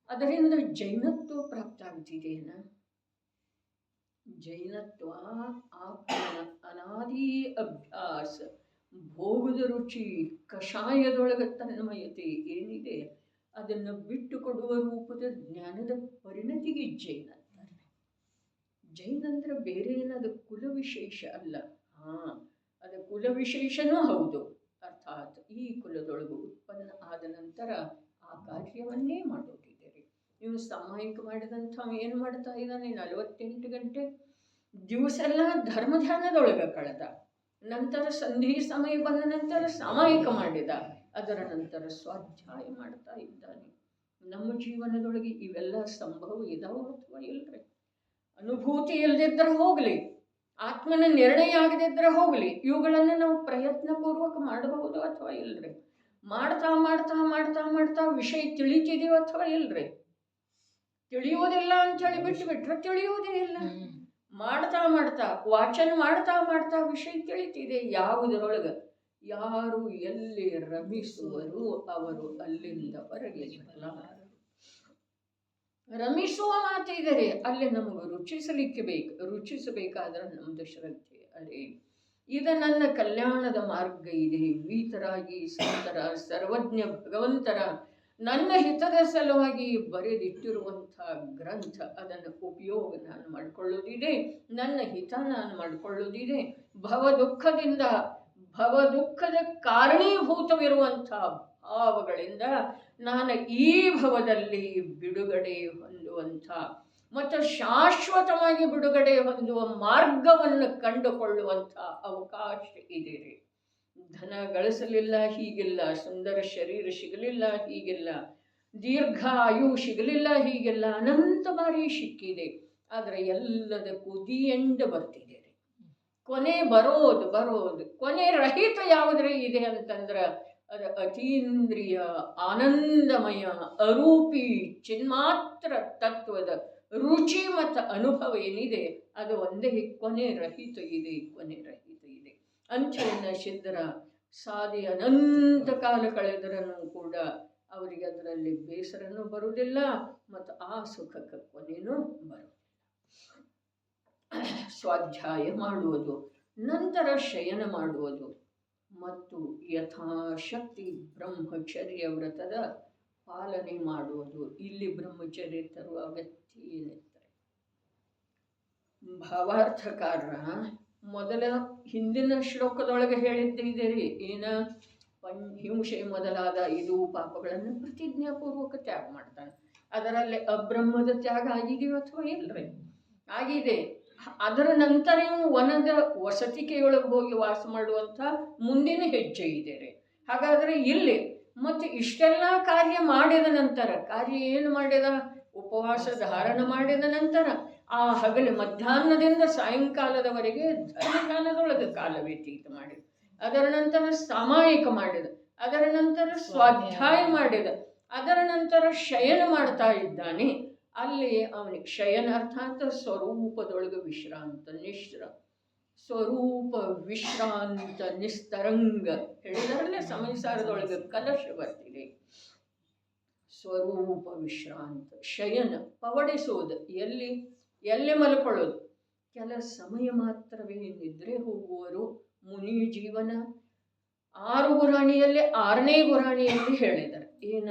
ಅದರಿಂದ ಜೈನತ್ವ ಪ್ರಾಪ್ತ ಆಗ್ತಿದೆಯೇನ? ಜೈನತ್ವ ಆತ್ಮನ ಅನಾದಿ ಅಭ್ಯಾಸ, ಭೋಗದ ರುಚಿ, ಕಷಾಯದೊಳಗ ತನ್ಮಯತೆ ಏನಿದೆ ಅದನ್ನು ಬಿಟ್ಟು ಕೊಡುವ ರೂಪದ ಜ್ಞಾನದ ಪರಿಣತಿಗೆ ಜೈನ ಅಂತಾರೆ. ಜೈನ ಅಂದ್ರೆ ಬೇರೆ ಏನದು ಕುಲ ವಿಶೇಷ ಅಲ್ಲ. ಅದು ಕುಲ ವಿಶೇಷನೂ ಹೌದು. ಅರ್ಥಾತ್ ಈ ಕುಲದೊಳಗು ಉತ್ಪನ್ನ ಆದ ನಂತರ ಆ ಕಾರ್ಯವನ್ನೇ ಮಾಡೋದಿದ್ದೀರಿ. ನೀವು ಸಾಮಾಯಿಕ ಮಾಡಿದಂಥ ಏನು ಮಾಡ್ತಾ ಇದ್ದಾನೆ? 48 ಗಂಟೆ ದಿವಸೆಲ್ಲ ಧರ್ಮ ಧ್ಯಾನದೊಳಗೆ ಕಳೆದ, ನಂತರ ಸಂಧಿ ಸಮಯ ಬಂದ ನಂತರ ಸಾಮಾಯಿಕ ಮಾಡಿದ, ಅದರ ನಂತರ ಸ್ವಾಧ್ಯಾಯ ಮಾಡ್ತಾ ಇದ್ದಾನೆ. ನಮ್ಮ ಜೀವನದೊಳಗೆ ಇವೆಲ್ಲ ಸಂಭವ ಇದಾವೆ ಅಥವಾ ಇಲ್ಲರಿ? ಅನುಭೂತಿ ಇಲ್ಲದಿದ್ದರೆ ಹೋಗಲಿ, ಆತ್ಮನ ನಿರ್ಣಯ ಆಗದಿದ್ದರೆ ಹೋಗಲಿ, ಇವುಗಳನ್ನು ನಾವು ಪ್ರಯತ್ನಪೂರ್ವಕ ಮಾಡಬಹುದು ಅಥವಾ ಇಲ್ಲರಿ? ಮಾಡ್ತಾ ಮಾಡ್ತಾ ಮಾಡ್ತಾ ಮಾಡ್ತಾ ವಿಷಯ ತಿಳಿತಿದೀವಿ ಅಥವಾ ಇಲ್ಲರಿ? ತಿಳಿಯೋದಿಲ್ಲ ಅಂಥೇಳಿ ಬಿಟ್ಟರೆ ತಿಳಿಯೋದೇ ಇಲ್ಲ. ಮಾಡ್ತಾ ಮಾಡ್ತಾ ವಾಚನ ಮಾಡ್ತಾ ಮಾಡ್ತಾ ವಿಷಯ ತಿಳಿತಿದೆ. ಯಾವುದರೊಳಗೆ ಯಾರು ಎಲ್ಲಿ ರಮಿಸುವರು ಅವರು ಅಲ್ಲಿಂದ ಹೊರಗೆ ಬರಲಾರರು. ರಮಿಸುವ ಮಾತಿದರೆ ಅಲ್ಲಿ ನಮಗೆ ರುಚಿಸಬೇಕಾದ್ರೆ ನಮ್ಮದು ಶ್ರದ್ಧೆ. ಅರೆ ಇದು ನನ್ನ ಕಲ್ಯಾಣದ ಮಾರ್ಗ ಇದೆ, ವೀತರಾಗಿ ಸಂತರ ಸರ್ವಜ್ಞ ಭಗವಂತರ ನನ್ನ ಹಿತದ ಸಲುವಾಗಿ ಬರೆದಿಟ್ಟಿರುವಂಥ ಗ್ರಂಥ, ಅದನ್ನು ಉಪಯೋಗ ನಾನು ಮಾಡಿಕೊಳ್ಳೋದಿದೆ, ನನ್ನ ಹಿತ ನಾನು ಮಾಡಿಕೊಳ್ಳೋದಿದೆ. ಭವದುಃಖದ ಕಾರಣೀಭೂತವಿರುವಂಥ ಭಾವಗಳಿಂದ ನಾನು ಈ ಭವದಲ್ಲಿ ಬಿಡುಗಡೆ ಹೊಂದುವಂಥ ಮತ್ತು ಶಾಶ್ವತವಾಗಿ ಬಿಡುಗಡೆ ಹೊಂದುವ ಮಾರ್ಗವನ್ನು ಕಂಡುಕೊಳ್ಳುವಂಥ ಅವಕಾಶ ಇದೆ ರೀ. ಧನ ಗಳಿಸಲಿಲ್ಲ ಹೀಗಿಲ್ಲ, ಸುಂದರ ಶರೀರ ಸಿಗಲಿಲ್ಲ ಹೀಗಿಲ್ಲ, ದೀರ್ಘ ಆಯು ಸಿಗಲಿಲ್ಲ ಹೀಗೆಲ್ಲ, ಅನಂತ ಬಾರಿ ಸಿಕ್ಕಿದೆ. ಆದರೆ ಎಲ್ಲದಕ್ಕೂ ದಿ ಎಂಡ್ ಬರ್ತಿದೆ ರೀ. ಕೊನೆ ಬರೋದು ಕೊನೆ ರಹಿತ ಯಾವುದ್ರೆ ಇದೆ ಅಂತಂದ್ರೆ ಅದು ಅತೀಂದ್ರಿಯ ಆನಂದಮಯ ಅರೂಪಿ ಚಿನ್ಮಾತ್ರ ತತ್ವದ ರುಚಿ ಮತ್ತು ಅನುಭವ ಏನಿದೆ ಅದು ಒಂದೇ ಕೊನೆ ರಹಿತ ಇದೆ. ಅಂಚೆಯನ್ನು ಸಿದ್ಧರ ಸಾಧಿ ಅನಂತ ಕಾಲ ಕಳೆದರನ್ನು ಕೂಡ ಅವರಿಗೆ ಅದರಲ್ಲಿ ಬೇಸರನೂ ಬರುವುದಿಲ್ಲ ಮತ್ತು ಆ ಸುಖಕ್ಕೆ ಕೊನೆಯೂ ಬರುವುದಿಲ್ಲ. ಸ್ವಾಧ್ಯಾಯ ಮಾಡುವುದು, ನಂತರ ಶಯನ ಮಾಡುವುದು ಮತ್ತು ಯಥಾಶಕ್ತಿ ಬ್ರಹ್ಮಚರ್ಯ ವ್ರತದ ಪಾಲನೆ ಮಾಡುವುದು. ಇಲ್ಲಿ ಬ್ರಹ್ಮಚರ್ಯ ತರುವ ಅಗತ್ಯ ಏನಿರ್ತಾರೆ? ಭಾವಾರ್ಥಕಾರರ ಮೊದಲ ಹಿಂದಿನ ಶ್ಲೋಕದೊಳಗೆ ಹೇಳಿದ್ದೇ ರೀ, ಏನ ಹಿಂಸೆ ಮೊದಲಾದ 5 ಪಾಪಗಳನ್ನು ಪ್ರತಿಜ್ಞಾಪೂರ್ವಕ ತ್ಯಾಗ ಮಾಡ್ತಾನೆ. ಅದರಲ್ಲಿ ಅಬ್ರಹ್ಮದ ತ್ಯಾಗ ಆಗಿದೆಯೋ ಅಥವಾ ಇಲ್ಲರಿ? ಆಗಿದೆ. ಅದರ ನಂತರ ಇವು ವನದ ವಸತಿಕೆಯೊಳಗೆ ಹೋಗಿ ವಾಸ ಮಾಡುವಂಥ ಮುಂದಿನ ಹೆಜ್ಜೆ ಇದೆ ರೀ. ಹಾಗಾದರೆ ಇಲ್ಲಿ ಮತ್ತು ಇಷ್ಟೆಲ್ಲ ಕಾರ್ಯ ಮಾಡಿದ ನಂತರ, ಕಾರ್ಯ ಏನು ಮಾಡಿದ? ಉಪವಾಸ ಧಾರಣ ಮಾಡಿದ ನಂತರ ಆ ಹಗಲು ಮಧ್ಯಾಹ್ನದಿಂದ ಸಾಯಂಕಾಲದವರೆಗೆ ಧರ್ಮದಾನದೊಳಗೆ ಕಾಲ ವ್ಯತೀತ ಮಾಡಿದ. ಅದರ ನಂತರ ಸಾಮಾಯಿಕ ಮಾಡಿದ, ಅದರ ನಂತರ ಸ್ವಾಧ್ಯಾಯ ಮಾಡಿದ, ಅದರ ನಂತರ ಶಯನ ಮಾಡ್ತಾ ಇದ್ದಾನೆ. ಅಲ್ಲಿ ಅವನಿಗೆ ಶಯನ ಅರ್ಥಾತ್ ಸ್ವರೂಪದೊಳಗೆ ವಿಶ್ರಾಂತ, ಸ್ವರೂಪ ವಿಶ್ರಾಂತ ನಿಸ್ತರಂಗ ಹೇಳಿದಾರಲ್ಲೇ ಸಮಯಸಾರದೊಳಗೆ ಕಲಶ ಬರ್ತಿದೆ. ಸ್ವರೂಪ ವಿಶ್ರಾಂತ, ಶಯನ ಪವಡಿಸೋದು, ಎಲ್ಲಿ ಮಲ್ಕೊಳ್ಳೋದು. ಕೆಲ ಸಮಯ ಮಾತ್ರವೇ ನಿದ್ರೆ ಹೋಗುವರು ಮುನಿ ಜೀವನ. 6 ಗುರಾಣಿಯಲ್ಲಿ 6ನೇ ಗುರಾಣಿಯಲ್ಲಿ ಹೇಳಿದ್ದಾರೆ ಏನ?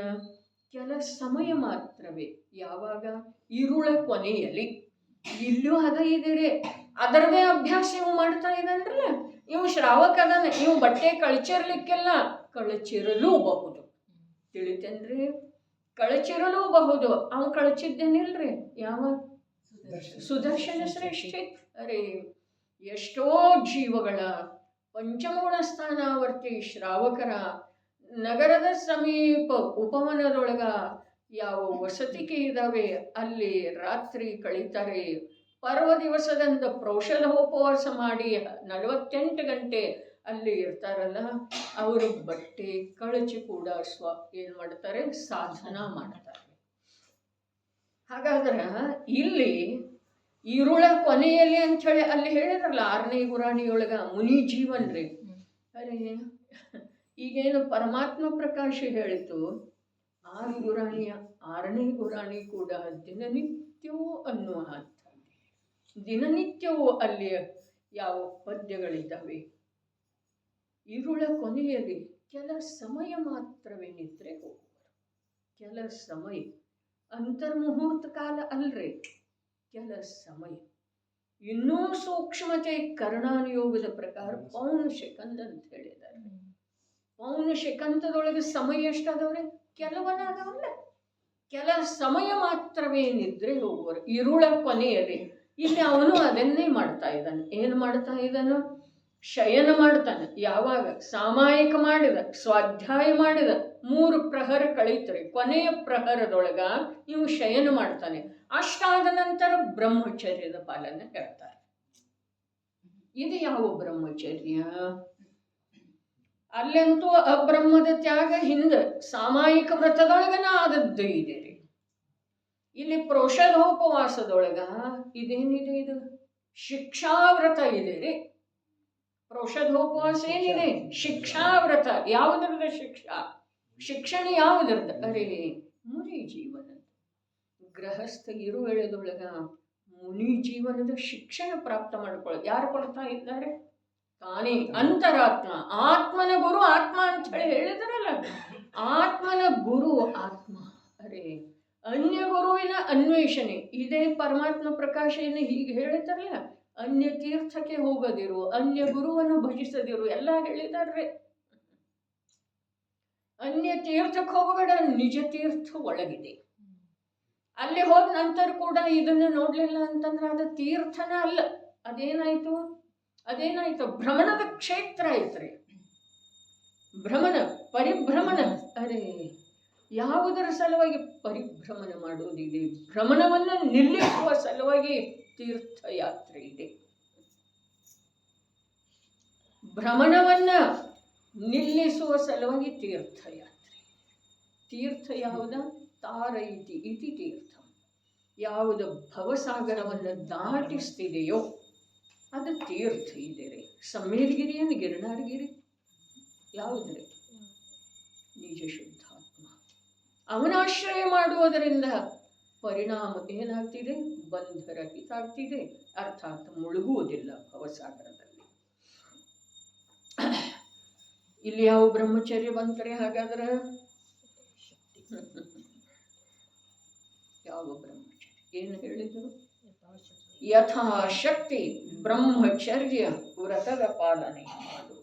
ಕೆಲ ಸಮಯ ಮಾತ್ರವೇ. ಯಾವಾಗ? ಇರುಳ ಕೊನೆಯಲ್ಲಿ. ಇಲ್ಲೂ ಅದ ಇದೆ, ಅದರದೇ ಅಭ್ಯಾಸ ಇವು ಮಾಡ್ತಾ ಇದ್ದಾನಲ್ಲ. ಇವು ಶ್ರಾವಕ ಅದಾನ, ಇವು ಬಟ್ಟೆ ಕಳಚಿರ್ಲಿಕ್ಕೆಲ್ಲ ಕಳಚಿರಲೂಬಹುದು. ತಿಳಿತೇನ್ರಿ? ಕಳಚಿರಲೂಬಹುದು. ಅವು ಕಳಚಿದ್ದೇನಿಲ್ರಿ. ಯಾವ? ಸುದರ್ಶನ ಶ್ರೇಷ್ಠ. ಅರೆ ಎಷ್ಟೋ ಜೀವಗಳ ಪಂಚಮಗುಣ ಸ್ಥಾನಾವರ್ತಿ ಶ್ರಾವಕರ ನಗರದ ಸಮೀಪ ಉಪವನದೊಳಗ ಯಾವ ವಸತಿಕೆ ಇದ್ದಾವೆ ಅಲ್ಲಿ ರಾತ್ರಿ ಕಳೀತಾರೆ. ಪರ್ವ ದಿವಸದಿಂದ ಪ್ರೌಷಧೋಪವಾಸ ಮಾಡಿ 48 ಗಂಟೆ ಅಲ್ಲಿ ಇರ್ತಾರಲ್ಲ, ಅವರು ಬಟ್ಟೆ ಕಳಚಿ ಕೂಡ ಏನು ಮಾಡ್ತಾರೆ? ಸಾಧನ ಮಾಡ್ತಾರೆ. ಹಾಗಾದ್ರೆ ಇಲ್ಲಿ ಇರುಳ ಕೊನೆಯಲ್ಲಿ ಅಂಥೇಳಿ ಅಲ್ಲಿ ಹೇಳಿದ್ರಲ್ಲ 6ನೇ ಗುರಾಣಿಯೊಳಗ ಮುನಿ ಜೀವನ್ ರೀ. ಅರೆ ಈಗೇನು ಪರಮಾತ್ಮ ಪ್ರಕಾಶ ಹೇಳಿತು 6 ಗುರಾಣಿಯ 6ನೇ ಗುರಾಣಿ ಕೂಡ ದಿನನಿತ್ಯವೂ ಅನ್ನುವ ಅರ್ಥ. ದಿನನಿತ್ಯವೂ ಅಲ್ಲಿ ಯಾವ ಪದ್ಯಗಳಿದ್ದಾವೆ? ಇರುಳ ಕೊನೆಯಲ್ಲಿ ಕೆಲ ಸಮಯ ಮಾತ್ರವೇ ನಿದ್ರೆ ಹೋಗುವರು. ಕೆಲ ಸಮಯ, ಅಂತರ್ಮುಹೂರ್ತ ಕಾಲ ಅಲ್ರಿ, ಕೆಲ ಸಮಯ. ಇನ್ನೂ ಸೂಕ್ಷ್ಮತೆ ಕರ್ಣಾನುಯೋಗದ ಪ್ರಕಾರ ಪೌನ ಸೆಕೆಂಡ್ ಅಂತ ಹೇಳಿದ್ದಾರೆ. ಪೌನ ಸೆಕೆಂದದೊಳಗೆ ಸಮಯ ಎಷ್ಟಾದವ್ರೆ? ಕೆಲವನ್ನ ಅದಾವಲ್ಲ. ಕೆಲ ಸಮಯ ಮಾತ್ರವೇ ನಿದ್ರೆ ಹೋಗುವರು ಇರುಳ ಕೊನೆಯಲ್ಲಿ. ಇಲ್ಲಿ ಅವನು ಅದನ್ನೇ ಮಾಡ್ತಾ ಇದ್ದಾನೆ. ಏನು ಮಾಡ್ತಾ ಇದ್ದಾನು? ಶಯನ ಮಾಡ್ತಾನೆ. ಯಾವಾಗ? ಸಾಮಾಯಿಕ ಮಾಡಿದ, ಸ್ವಾಧ್ಯಾಯ ಮಾಡಿದ, 3 ಪ್ರಹರ ಕಳೀತಾರೆ. ಕೊನೆಯ ಪ್ರಹರದೊಳಗ ಇವು ಶಯನ ಮಾಡ್ತಾನೆ. ಅಷ್ಟಾದ ನಂತರ ಬ್ರಹ್ಮಚರ್ಯದ ಪಾಲನೆ ಹೇಳ್ತಾರೆ. ಇದು ಯಾವ ಬ್ರಹ್ಮಚರ್ಯ? ಅಲ್ಲಂತೂ ಅಬ್ರಹ್ಮದ ತ್ಯಾಗ ಹಿಂದೆ ಸಾಮಾಯಿಕ ವ್ರತದೊಳಗನ ಆದದ್ದು ಇದೆ ರೀ. ಇಲ್ಲಿ ಪ್ರೌಷಧೋಪವಾಸದೊಳಗ ಇದೇನಿದೆ? ಇದು ಶಿಕ್ಷಾವ್ರತ ಇದೆ ರೀ. ಪ್ರೌಷಧೋಪವಾಸ ಏನಿದೆ? ಶಿಕ್ಷಾವ್ರತ. ಯಾವುದರದ ಶಿಕ್ಷಾ? ಶಿಕ್ಷಣ ಯಾವುದರದ? ಅರೆ ಮುನಿ ಜೀವನ. ಗೃಹಸ್ಥ ಇರುವೆಳೆದೊಳಗ ಮುನಿ ಜೀವನದ ಶಿಕ್ಷಣ ಪ್ರಾಪ್ತ ಮಾಡ್ಕೊಳ್ಳೋದು ಯಾರು ಕೊಡ್ತಾ ಇದ್ದಾರೆ? ತಾನೇ ಅಂತರಾತ್ಮ. ಆತ್ಮನ ಗುರು ಆತ್ಮ ಅಂತ ಹೇಳಿ ಹೇಳಿದ್ರಲ್ಲ. ಆತ್ಮನ ಗುರು ಆತ್ಮ. ಅರೆ ಅನ್ಯ ಗುರುವಿನ ಅನ್ವೇಷಣೆ ಇದೇ ಪರಮಾತ್ಮ ಪ್ರಕಾಶ ಏನು ಹೀಗೆ ಹೇಳಿದಾರಲ್ಲ. ಅನ್ಯ ತೀರ್ಥಕ್ಕೆ ಹೋಗದಿರು, ಅನ್ಯ ಗುರುವನ್ನು ಭಜಿಸದಿರು ಎಲ್ಲ ಹೇಳಿದಾರ್ರೆ. ಅನ್ಯ ತೀರ್ಥಕ್ಕೆ ಹೋಗಬೇಡ, ನಿಜ ತೀರ್ಥ ಒಳಗಿದೆ. ಅಲ್ಲಿ ಹೋದ ನಂತರ ಕೂಡ ಇದನ್ನು ನೋಡ್ಲಿಲ್ಲ ಅಂತಂದ್ರೆ ಅದು ತೀರ್ಥನ ಅಲ್ಲ. ಅದೇನಾಯ್ತು ಭ್ರಮಣದ ಕ್ಷೇತ್ರ ಐತ್ರಿ. ಭ್ರಮಣ, ಪರಿಭ್ರಮಣ. ಅರೆ, ಯಾವುದರ ಸಲುವಾಗಿ ಪರಿಭ್ರಮಣ ಮಾಡುವುದಿದೆ? ಭ್ರಮಣವನ್ನು ನಿಲ್ಲಿಸುವ ಸಲುವಾಗಿ ತೀರ್ಥಯಾತ್ರೆ ಇದೆ. ಭ್ರಮಣವನ್ನ ನಿಲ್ಲಿಸುವ ಸಲುವಾಗಿ ತೀರ್ಥಯಾತ್ರೆ. ತೀರ್ಥ ಯಾವುದ? ತಾರೈತಿ ಇತಿ ತೀರ್ಥ. ಯಾವುದು ಭವಸಾಗರವನ್ನು ದಾಟಿಸ್ತಿದೆಯೋ ಅದು ತೀರ್ಥ ಇದೆ ರೀ. ಸಮ್ಮೇರಗಿರಿ ಏನು ಗಿರಿನಾರಗಿರಿ? ಯಾವುದ್ರಿ? ನಿಜ ಶುದ್ಧಾತ್ಮ. ಅವನಾಶ್ರಯ ಮಾಡುವುದರಿಂದ ಪರಿಣಾಮ ಏನಾಗ್ತಿದೆ? ಬಂಧರಹಿತ ಆಗ್ತಿದೆ, ಅರ್ಥಾತ್ ಮುಳುಗುವುದಿಲ್ಲ ಭವಸಾಗರದಲ್ಲಿ. ಇಲ್ಲಿ ಯಾವ ಬ್ರಹ್ಮಚರ್ಯ ಬಂತರೆ? ಹಾಗಾದ್ರೆ ಯಾವ ಬ್ರಹ್ಮಚರ್ಯ? ಏನು ಹೇಳಿದರು? ಯಥಾಶಕ್ತಿ ಬ್ರಹ್ಮಚರ್ಯ ವ್ರತದ ಪಾಲನೆ ಮಾಡುವುದು.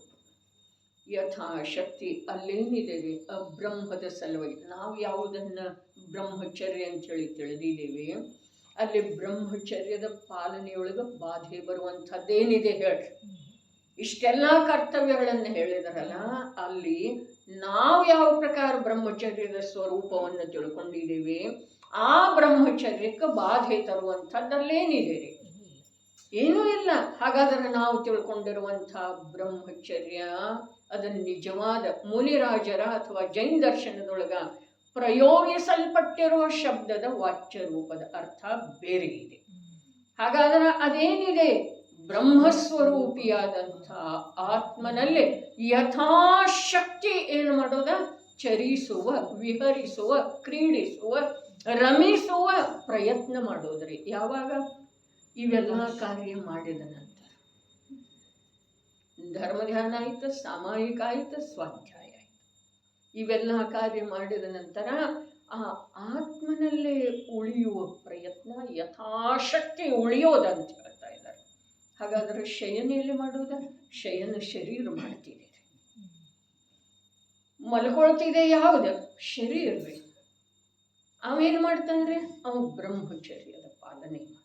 ಯಥಾಶಕ್ತಿ ಅಲ್ಲೇನಿದೆ ರೀ? ಅಬ್ರಹ್ಮದ ಸಲುವಾಗಿ ನಾವು ಯಾವುದನ್ನ ಬ್ರಹ್ಮಚರ್ಯ ಅಂತೇಳಿ ತಿಳಿದಿದ್ದೇವೆ, ಅಲ್ಲಿ ಬ್ರಹ್ಮಚರ್ಯದ ಪಾಲನೆಯೊಳಗೆ ಬಾಧೆ ಬರುವಂಥದ್ದೇನಿದೆ ಹೇಳ್ರಿ? ಇಷ್ಟೆಲ್ಲ ಕರ್ತವ್ಯಗಳನ್ನು ಹೇಳಿದರಲ್ಲ, ಅಲ್ಲಿ ನಾವು ಯಾವ ಪ್ರಕಾರ ಬ್ರಹ್ಮಚರ್ಯದ ಸ್ವರೂಪವನ್ನು ತಿಳ್ಕೊಂಡಿದ್ದೇವೆ, ಆ ಬ್ರಹ್ಮಚರ್ಯಕ್ಕೆ ಬಾಧೆ ತರುವಂಥದ್ದಲ್ಲೇನಿದೆ ರೀ? ಏನೂ ಇಲ್ಲ. ಹಾಗಾದರೆ ನಾವು ತಿಳ್ಕೊಂಡಿರುವಂಥ ಬ್ರಹ್ಮಚರ್ಯ ಅದನ್ನು ನಿಜವಾದ ಮುನಿರಾಜರ ಅಥವಾ ಜೈನ ದರ್ಶನದೊಳಗ ಪ್ರಯೋಗಿಸಲ್ಪಟ್ಟಿರುವ ಶಬ್ದದ ವಾಚ್ಯ ರೂಪದ ಅರ್ಥ ಬೇರೆ ಇದೆ. ಹಾಗಾದರೆ ಅದೇನಿದೆ? ಬ್ರಹ್ಮಸ್ವರೂಪಿಯಾದಂಥ ಆತ್ಮನಲ್ಲಿ ಯಥಾಶಕ್ತಿ ಏನು ಮಾಡೋದ? ಚರಿಸುವ, ವಿಹರಿಸುವ, ಕ್ರೀಡಿಸುವ, ರಮಿಸುವ ಪ್ರಯತ್ನ ಮಾಡೋದ್ರಿ. ಯಾವಾಗ? ಇವೆಲ್ಲ ಕಾರ್ಯ ಮಾಡಿದ ನಂತರ. ಧರ್ಮಧ್ಯಾನ ಆಯ್ತು, ಸಾಮಾಯಿಕ ಆಯ್ತು, ಸ್ವಾಧ್ಯಾಯ ಆಯ್ತು. ಇವೆಲ್ಲ ಕಾರ್ಯ ಮಾಡಿದ ನಂತರ ಆ ಆತ್ಮನಲ್ಲೇ ಉಳಿಯುವ ಪ್ರಯತ್ನ, ಯಥಾಶಕ್ತಿ ಉಳಿಯೋದಂತ ಹೇಳ್ತಾ ಇದ್ದಾರೆ. ಹಾಗಾದ್ರೆ ಶಯನ ಎಲ್ಲಿ ಮಾಡೋದ? ಶಯನ ಶರೀರ ಮಾಡ್ತಿದೆ, ಮಲ್ಕೊಳ್ತಿದೆ. ಯಾವುದು? ಶರೀರ ರೀ. ಅವೇನು ಮಾಡ್ತಾನ್ರಿ? ಅವ ಬ್ರಹ್ಮಚರ್ಯದ ಪಾಲನೆ ಮಾಡ್ತಾನೆ.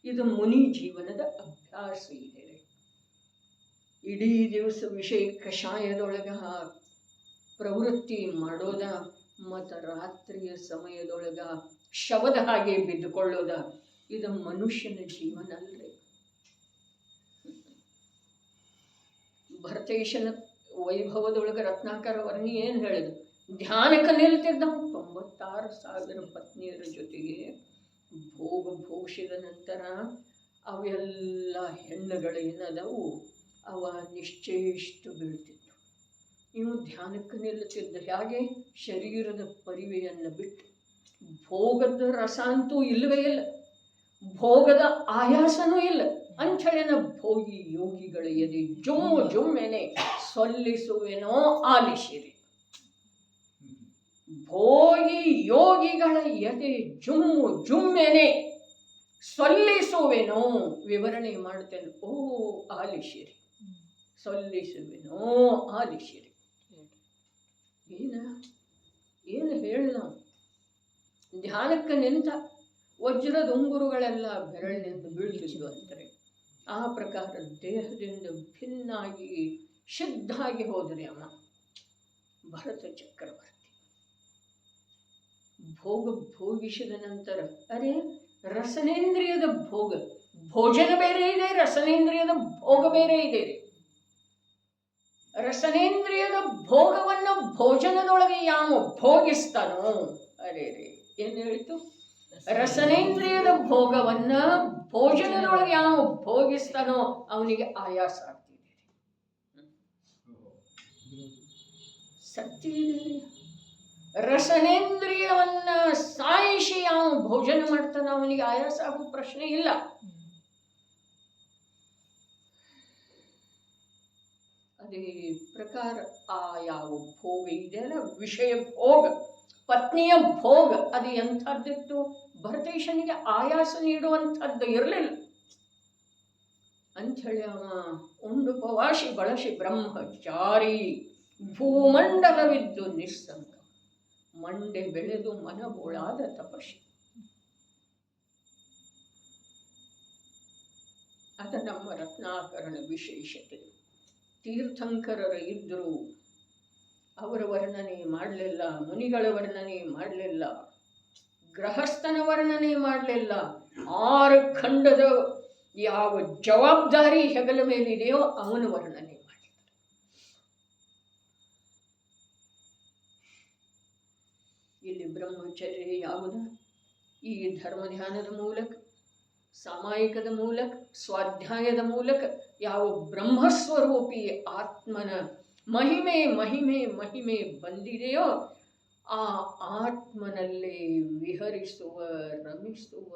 ಇದು ಮುನಿ ಜೀವನದ ಅಭ್ಯಾಸ ಇದೆ ರೀ. ಇಡೀ ದಿವಸ ವಿಷಯ ಕಷಾಯದೊಳಗ ಪ್ರವೃತ್ತಿ ಮಾಡೋದ, ಮತ್ತು ರಾತ್ರಿಯ ಸಮಯದೊಳಗ ಶವದ ಹಾಗೆ ಬಿದ್ದುಕೊಳ್ಳೋದ, ಇದು ಮನುಷ್ಯನ ಜೀವನ ಅಲ್ರಿ. ಭರತೇಶನ ವೈಭವದೊಳಗೆ ರತ್ನಾಕರ ವರ್ಣಿ ಏನು ಹೇಳಿದ್ರು? ಧ್ಯಾನಕ್ಕೆ ನಿಲ್ತಿದ್ದ 96,000 ಪತ್ನಿಯರ ಜೊತೆಗೆ ಭೋಗ ಭೋಷದ ನಂತರ ಅವೆಲ್ಲ ಹೆಣ್ಣುಗಳೇನದವು ಅವ ನಿಶ್ಚೇಷ್ಟು ಬೀಳ್ತಿತ್ತು. ಇವು ಧ್ಯಾನಕ್ಕೆ ನಿಲ್ಲುತ್ತಿದ್ದ. ಹೇಗೆ? ಶರೀರದ ಪರಿವೆಯನ್ನು ಬಿಟ್ಟು. ಭೋಗದ ರಸ ಅಂತೂ ಇಲ್ಲವೇ ಇಲ್ಲ, ಭೋಗದ ಆಯಾಸನೂ ಇಲ್ಲ. ಅಂಥೇಳಿನ ಭೋಗಿ ಯೋಗಿಗಳ ಎದೆ ಜುಮ್ಮು ಜುಮ್ಮೆನೆ ಸೊಲ್ಲಿಸುವೆನೋ ಆಲಿಸಿರಿ. ಭೋಗಿ ಯೋಗಿಗಳ ಎದೆ ಜುಮ್ಮು ಜುಮ್ಮೆನೆ ಸೊಲ್ಲಿಸುವೆನೋ. ವಿವರಣೆ ಮಾಡುತ್ತೇನೆ. ಓ ಆಲಿಸಿರಿ, ಸೊಲ್ಲಿಸುವೆನೋ ಆಲಿಸಿರಿ. ಏನು ಹೇಳ? ಧ್ಯಾನಕ್ಕೆ ನಿಂತ ವಜ್ರದ ಉಂಗುರುಗಳೆಲ್ಲ ಬೆರಳಿನಿಂದ ಬೀಳ್ತಿದ್ವು ಅಂತಾರೆ. ಆ ಪ್ರಕಾರ ದೇಹದಿಂದ ಭಿನ್ನಾಗಿ ಶುದ್ಧಾಗಿ ಹೋದರೆ ಅವ ಭರತ ಚಕ್ರವರ್ತಿ. ಭೋಗ ಭೋಗಿಸಿದ ನಂತರ ಅರೆ ರಸನೇಂದ್ರಿಯದ ಭೋಗ, ಭೋಜನ ಬೇರೆ ಇದೆ, ರಸನೇಂದ್ರಿಯದ ಭೋಗ ಬೇರೆ ಇದೆ ರೀ. ರಸನೇಂದ್ರಿಯದ ಭೋಗವನ್ನು ಭೋಜನದೊಳಗೆ ಯಾವ ಭೋಗಿಸ್ತಾನೋ, ಅರೆ ರೇ ಏನು ಹೇಳಿತು? ರಸನೇಂದ್ರಿಯದ ಭೋಗವನ್ನ ಭೋಜನದೊಳಗೆ ಯಾವ ಭೋಗಿಸ್ತಾನೋ ಅವನಿಗೆ ಆಯಾಸ ಆಗ್ತಿದೆ. ಸತ್ಯ ಇದೆ. ರಸನೇಂದ್ರಿಯವನ್ನ ಸಾಯಿಸಿ ಯಾವ ಭೋಜನ ಮಾಡ್ತಾನೋ ಅವನಿಗೆ ಆಯಾಸ ಆಗೋ ಪ್ರಶ್ನೆ ಇಲ್ಲ. ಅದೇ ಪ್ರಕಾರ ಆ ಯಾವ ಭೋಗ ಇದೆಯಲ್ಲ, ವಿಷಯ ಭೋಗ, ಪತ್ನಿಯ ಭೋಗ, ಅದು ಎಂಥದ್ದಿತ್ತು? ಭರತೇಶನಿಗೆ ಆಯಾಸ ನೀಡುವಂಥದ್ದು ಇರಲಿಲ್ಲ. ಅಂಥೇಳಿ ಅವ ಉಂಡು ಪವಾಶಿ ಬಳಸಿ ಬ್ರಹ್ಮಚಾರಿ ಭೂಮಂಡಲವಿದ್ದು ನಿಸ್ಸಂಗ, ಮಂಡೆ ಬೆಳೆದು ಮನಗೊಳಾದ ತಪಸ್ಸಿ. ಅದು ನಮ್ಮ ರತ್ನಾಕರಣ ವಿಶೇಷತೆ. ತೀರ್ಥಂಕರರು ಇದ್ದರು, ಅವರ ವರ್ಣನೆ ಮಾಡಲಿಲ್ಲ, ಮುನಿಗಳ ವರ್ಣನೆ ಮಾಡಲಿಲ್ಲ, ಗೃಹಸ್ಥನ ವರ್ಣನೆ ಮಾಡಲಿಲ್ಲ. 6 ಖಂಡದ ಯಾವ ಜವಾಬ್ದಾರಿ ಹೆಗಲ ಮೇಲಿದೆಯೋ ಅವನ ವರ್ಣನೆ ಮಾಡಿದ್ದಾರೆ. ಇಲ್ಲಿ ಬ್ರಹ್ಮಚರ್ಯ ಯಾವುದು? ಈ ಧರ್ಮ ಧ್ಯಾನದ ಮೂಲಕ, ಸಾಮಾಯಿಕದ ಮೂಲಕ, ಸ್ವಾಧ್ಯಾಯದ ಮೂಲಕ ಯಾವ ಬ್ರಹ್ಮಸ್ವರೂಪಿ ಆತ್ಮನ ಮಹಿಮೆ ಮಹಿಮೆ ಮಹಿಮೆ ಬಂದಿದೆಯೋ ಆ ಆತ್ಮನಲ್ಲೇ ವಿಹರಿಸುವ, ರಮಿಸುವ,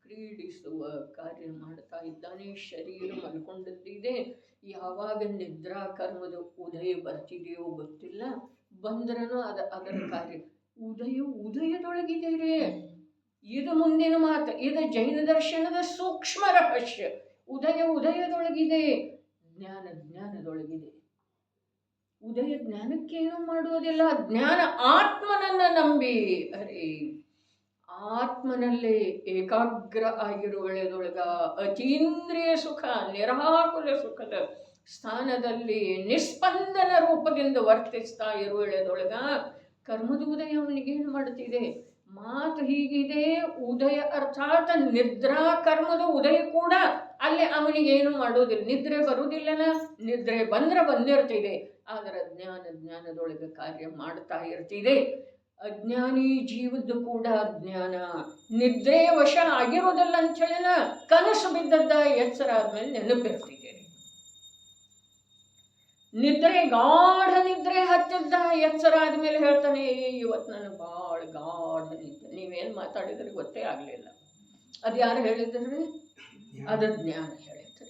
ಕ್ರೀಡಿಸುವ ಕಾರ್ಯ ಮಾಡ್ತಾ ಇದ್ದಾನೆ. ಶರೀರ ಮಲ್ಕೊಂಡದ್ದಿದೆ. ಯಾವಾಗ ನಿದ್ರಾ ಕರ್ಮದ ಉದಯ ಬರ್ತಿದೆಯೋ ಗೊತ್ತಿಲ್ಲ, ಬಂದ್ರೂ ಅದರ ಕಾರ್ಯ ಉದಯದೊಳಗಿದೆ ರೇ. ಇದು ಮುಂದಿನ ಮಾತು. ಇದು ಜೈನ ದರ್ಶನದ ಸೂಕ್ಷ್ಮ ರಹಸ್ಯ. ಉದಯದೊಳಗಿದೆ, ಜ್ಞಾನದೊಳಗಿದೆ. ಉದಯ ಜ್ಞಾನಕ್ಕೇನು ಮಾಡುವುದಿಲ್ಲ. ಜ್ಞಾನ ಆತ್ಮನನ್ನ ನಂಬಿ, ಅರೆ ಆತ್ಮನಲ್ಲೇ ಏಕಾಗ್ರ ಆಗಿರುವಳೆದೊಳಗ ಅತೀಂದ್ರಿಯ ಸುಖ, ನಿರಾಕುಲ ಸುಖದ ಸ್ಥಾನದಲ್ಲಿ ನಿಸ್ಪಂದನ ರೂಪದಿಂದ ವರ್ತಿಸ್ತಾ ಇರುವಳೆದೊಳಗ ಕರ್ಮದ ಉದಯ ಅವನಿಗೇನು ಮಾಡುತ್ತಿದೆ? ಮಾತು ಹೀಗಿದೆ. ಉದಯ ಅರ್ಥಾತ್ ನಿದ್ರಾ ಕರ್ಮದ ಉದಯ ಕೂಡ ಅಲ್ಲಿ ಅವನಿಗೇನು ಮಾಡೋದಿಲ್ಲ. ನಿದ್ರೆ ಬರುವುದಿಲ್ಲನ, ನಿದ್ರೆ ಬಂದ್ರೆ ಬಂದಿರ್ತಿದೆ. ಆದರೆ ಜ್ಞಾನದೊಳಗೆ ಕಾರ್ಯ ಮಾಡ್ತಾ ಇರ್ತಿದೆ. ಅಜ್ಞಾನಿ ಜೀವದ್ದು ಕೂಡ ಜ್ಞಾನ ನಿದ್ರೆ ವಶ ಆಗಿರೋದಿಲ್ಲ ಅಂಥೇಳಿನ ಕನಸು ಬಿದ್ದದ್ದ ಎಚ್ಚರ ಆದ್ಮೇಲೆ ನೆನಪಿರ್ತಿದೆ. ನಿದ್ರೆ ಗಾಢ ನಿದ್ರೆ ಹತ್ತಿದ್ದ ಎಚ್ಚರ ಆದ್ಮೇಲೆ ಹೇಳ್ತಾನೆ, ಇವತ್ತು ನನಗೆ ಭಾಳ ಗಾಢ ನಿದ್ರೆ. ನೀವೇನು ಮಾತಾಡಿದ್ರೆ ಗೊತ್ತೇ ಆಗಲಿಲ್ಲ. ಅದು ಯಾರು ಹೇಳಿದ್ರಿ? ಅದು ಜ್ಞಾನ ಹೇಳಿದ್ರಿ.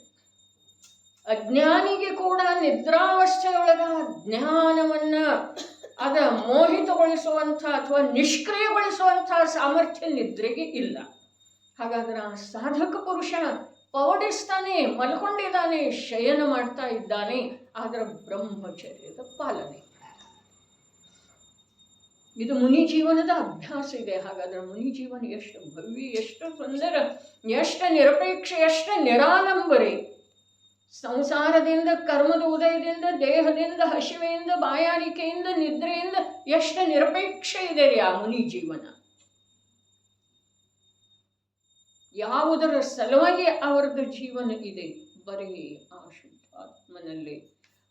ಅಜ್ಞಾನಿಗೆ ಕೂಡ ನಿದ್ರಾವಸ್ಥೆಯೊಳಗ ಜ್ಞಾನವನ್ನ ಅದ ಮೋಹಿತಗೊಳಿಸುವಂಥ ಅಥವಾ ನಿಷ್ಕ್ರಿಯಗೊಳಿಸುವಂಥ ಸಾಮರ್ಥ್ಯ ನಿದ್ರೆಗೆ ಇಲ್ಲ. ಹಾಗಾದ್ರೆ ಆ ಸಾಧಕ ಪುರುಷ ಪವಡಿಸ್ತಾನೆ, ಮಲ್ಕೊಂಡಿದ್ದಾನೆ, ಶಯನ ಮಾಡ್ತಾ ಇದ್ದಾನೆ. ಆದರೆ ಬ್ರಹ್ಮಚರ್ಯದ ಪಾಲನೆ. ಇದು ಮುನಿ ಜೀವನದ ಅಭ್ಯಾಸ ಇದೆ. ಹಾಗಾದ್ರೆ ಮುನಿ ಜೀವನ ಎಷ್ಟು ಭವ್ಯ, ಎಷ್ಟು ಸುಂದರ, ಎಷ್ಟು ನಿರಪೇಕ್ಷ, ಎಷ್ಟು ನಿರಾಲಂಬರಿ. ಸಂಸಾರದಿಂದ, ಕರ್ಮದ ಉದಯದಿಂದ, ದೇಹದಿಂದ, ಹಸಿವೆಯಿಂದ, ಬಾಯಾರಿಕೆಯಿಂದ, ನಿದ್ರೆಯಿಂದ ಎಷ್ಟು ನಿರಪೇಕ್ಷ ಇದೆ ರೀ ಆ ಮುನಿ ಜೀವನ. ಯಾವುದರ ಸಲುವಾಗಿ ಅವರದ್ದು ಜೀವನ ಇದೆ? ಬರೀ ಆ ಶುದ್ಧಾತ್ಮನಲ್ಲಿ,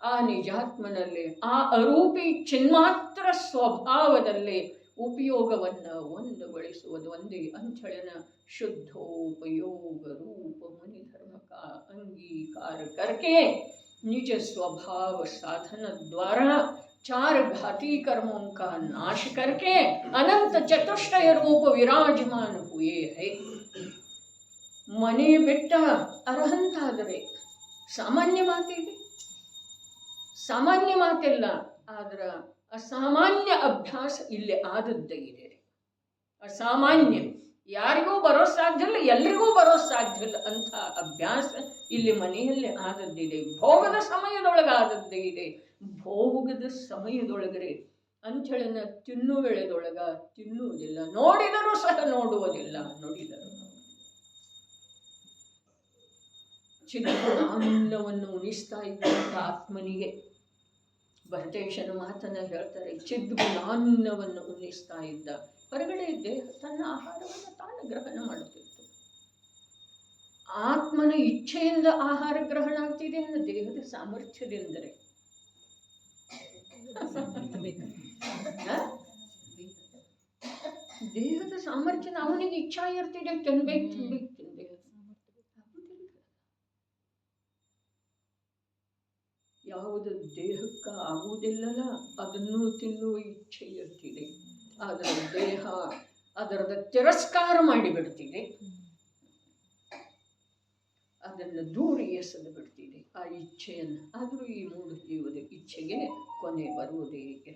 ಆ ನಿಜಾತ್ಮನಲ್ಲಿ, ಆ ಅರೂಪಿ ಚಿನ್ಮಾತ್ರ ಸ್ವಭಾವದಲ್ಲಿ ಉಪಯೋಗವನ್ನು ಒಂದುಗೊಳಿಸುವುದು ಒಂದೇ ಅಂಥೇಳಿನ ಶುದ್ಧೋಪಯೋಗ ರೂಪ ಮುನಿ ಧರ್ಮ का अंगीकार करके निज स्वभाव साधन द्वारा 4 घाती कर्मों का नाश करके अनंत चतुष्टय रूप विराजमान हुए है. ಮನೆ ಬಿಟ್ಟ ಅರ್ಹಂತಾದರೆ ಸಾಮಾನ್ಯ ಮಾತಿದೆ, ಸಾಮಾನ್ಯ ಮಾತಿಲ್ಲ. ಆದ್ರೆ ಅಸಾಮಾನ್ಯ ಅಭ್ಯಾಸ ಇಲ್ಲಿ ಆದದ್ದೇ ಇದೆ. ಅಸಾಮಾನ್ಯ, ಯಾರಿಗೂ ಬರೋ ಸಾಧ್ಯ ಇಲ್ಲ, ಎಲ್ರಿಗೂ ಬರೋ ಸಾಧ್ಯ ಇಲ್ಲ ಅಂಥ ಅಭ್ಯಾಸ ಇಲ್ಲಿ ಮನೆಯಲ್ಲಿ ಆದದ್ದಿದೆ. ಭೋಗದ ಸಮಯದೊಳಗೆ ಆದದ್ದೇ ಇದೆ. ಭೋಗದ ಸಮಯದೊಳಗರೆ ಅಂಥೇಳಿನ ತಿನ್ನು ವೇಳೆದೊಳಗ ತಿನ್ನುವುದಿಲ್ಲ, ನೋಡಿದರೂ ಸಹ ನೋಡುವುದಿಲ್ಲ, ನುಡಿದರು ಚಿದ್ಗುಣಾನ್ನವನ್ನು ಉಣಿಸ್ತಾ ಇದ್ದಂಥ ಆತ್ಮನಿಗೆ ಭರತೇಶನ ಮಾತನ್ನ ಹೇಳ್ತಾರೆ. ಚಿದ್ಗುಣಾನ್ನವನ್ನು ಉಣಿಸ್ತಾ ಇದ್ದ. ಹೊರಗಡೆ ದೇಹ ತನ್ನ ಆಹಾರವನ್ನು ತಾನು ಗ್ರಹಣ ಮಾಡುತ್ತಿತ್ತು. ಆತ್ಮನ ಇಚ್ಛೆಯಿಂದ ಆಹಾರ ಗ್ರಹಣ ಆಗ್ತಿದೆ ಅಂದರೆ ದೇಹದ ಸಾಮರ್ಥ್ಯದಿಂದರೆ. ದೇಹದ ಸಾಮರ್ಥ್ಯ, ಅವನಿಗೆ ಇಚ್ಛಾ ಇರ್ತಿದೆ, ತಿನ್ಬೇಕು. ಯಾವುದು ದೇಹಕ್ಕೆ ಆಗುವುದಿಲ್ಲಲ್ಲ ಅದನ್ನು ತಿನ್ನುವ ಇಚ್ಛೆ ಇರ್ತಿದೆ. ಆದರೆ ದೇಹ ಅದರದ ತಿರಸ್ಕಾರ ಮಾಡಿಬಿಡ್ತಿದೆ, ಅದನ್ನು ದೂರ ಎಸೆದು ಬಿಡ್ತಿದೆ ಆ ಇಚ್ಛೆಯನ್ನು. ಆದರೂ ಈ ಮೂಢ ಜೀವದ ಇಚ್ಛೆಗೆ ಕೊನೆ ಬರುವುದೇ ಇಲ್ಲ.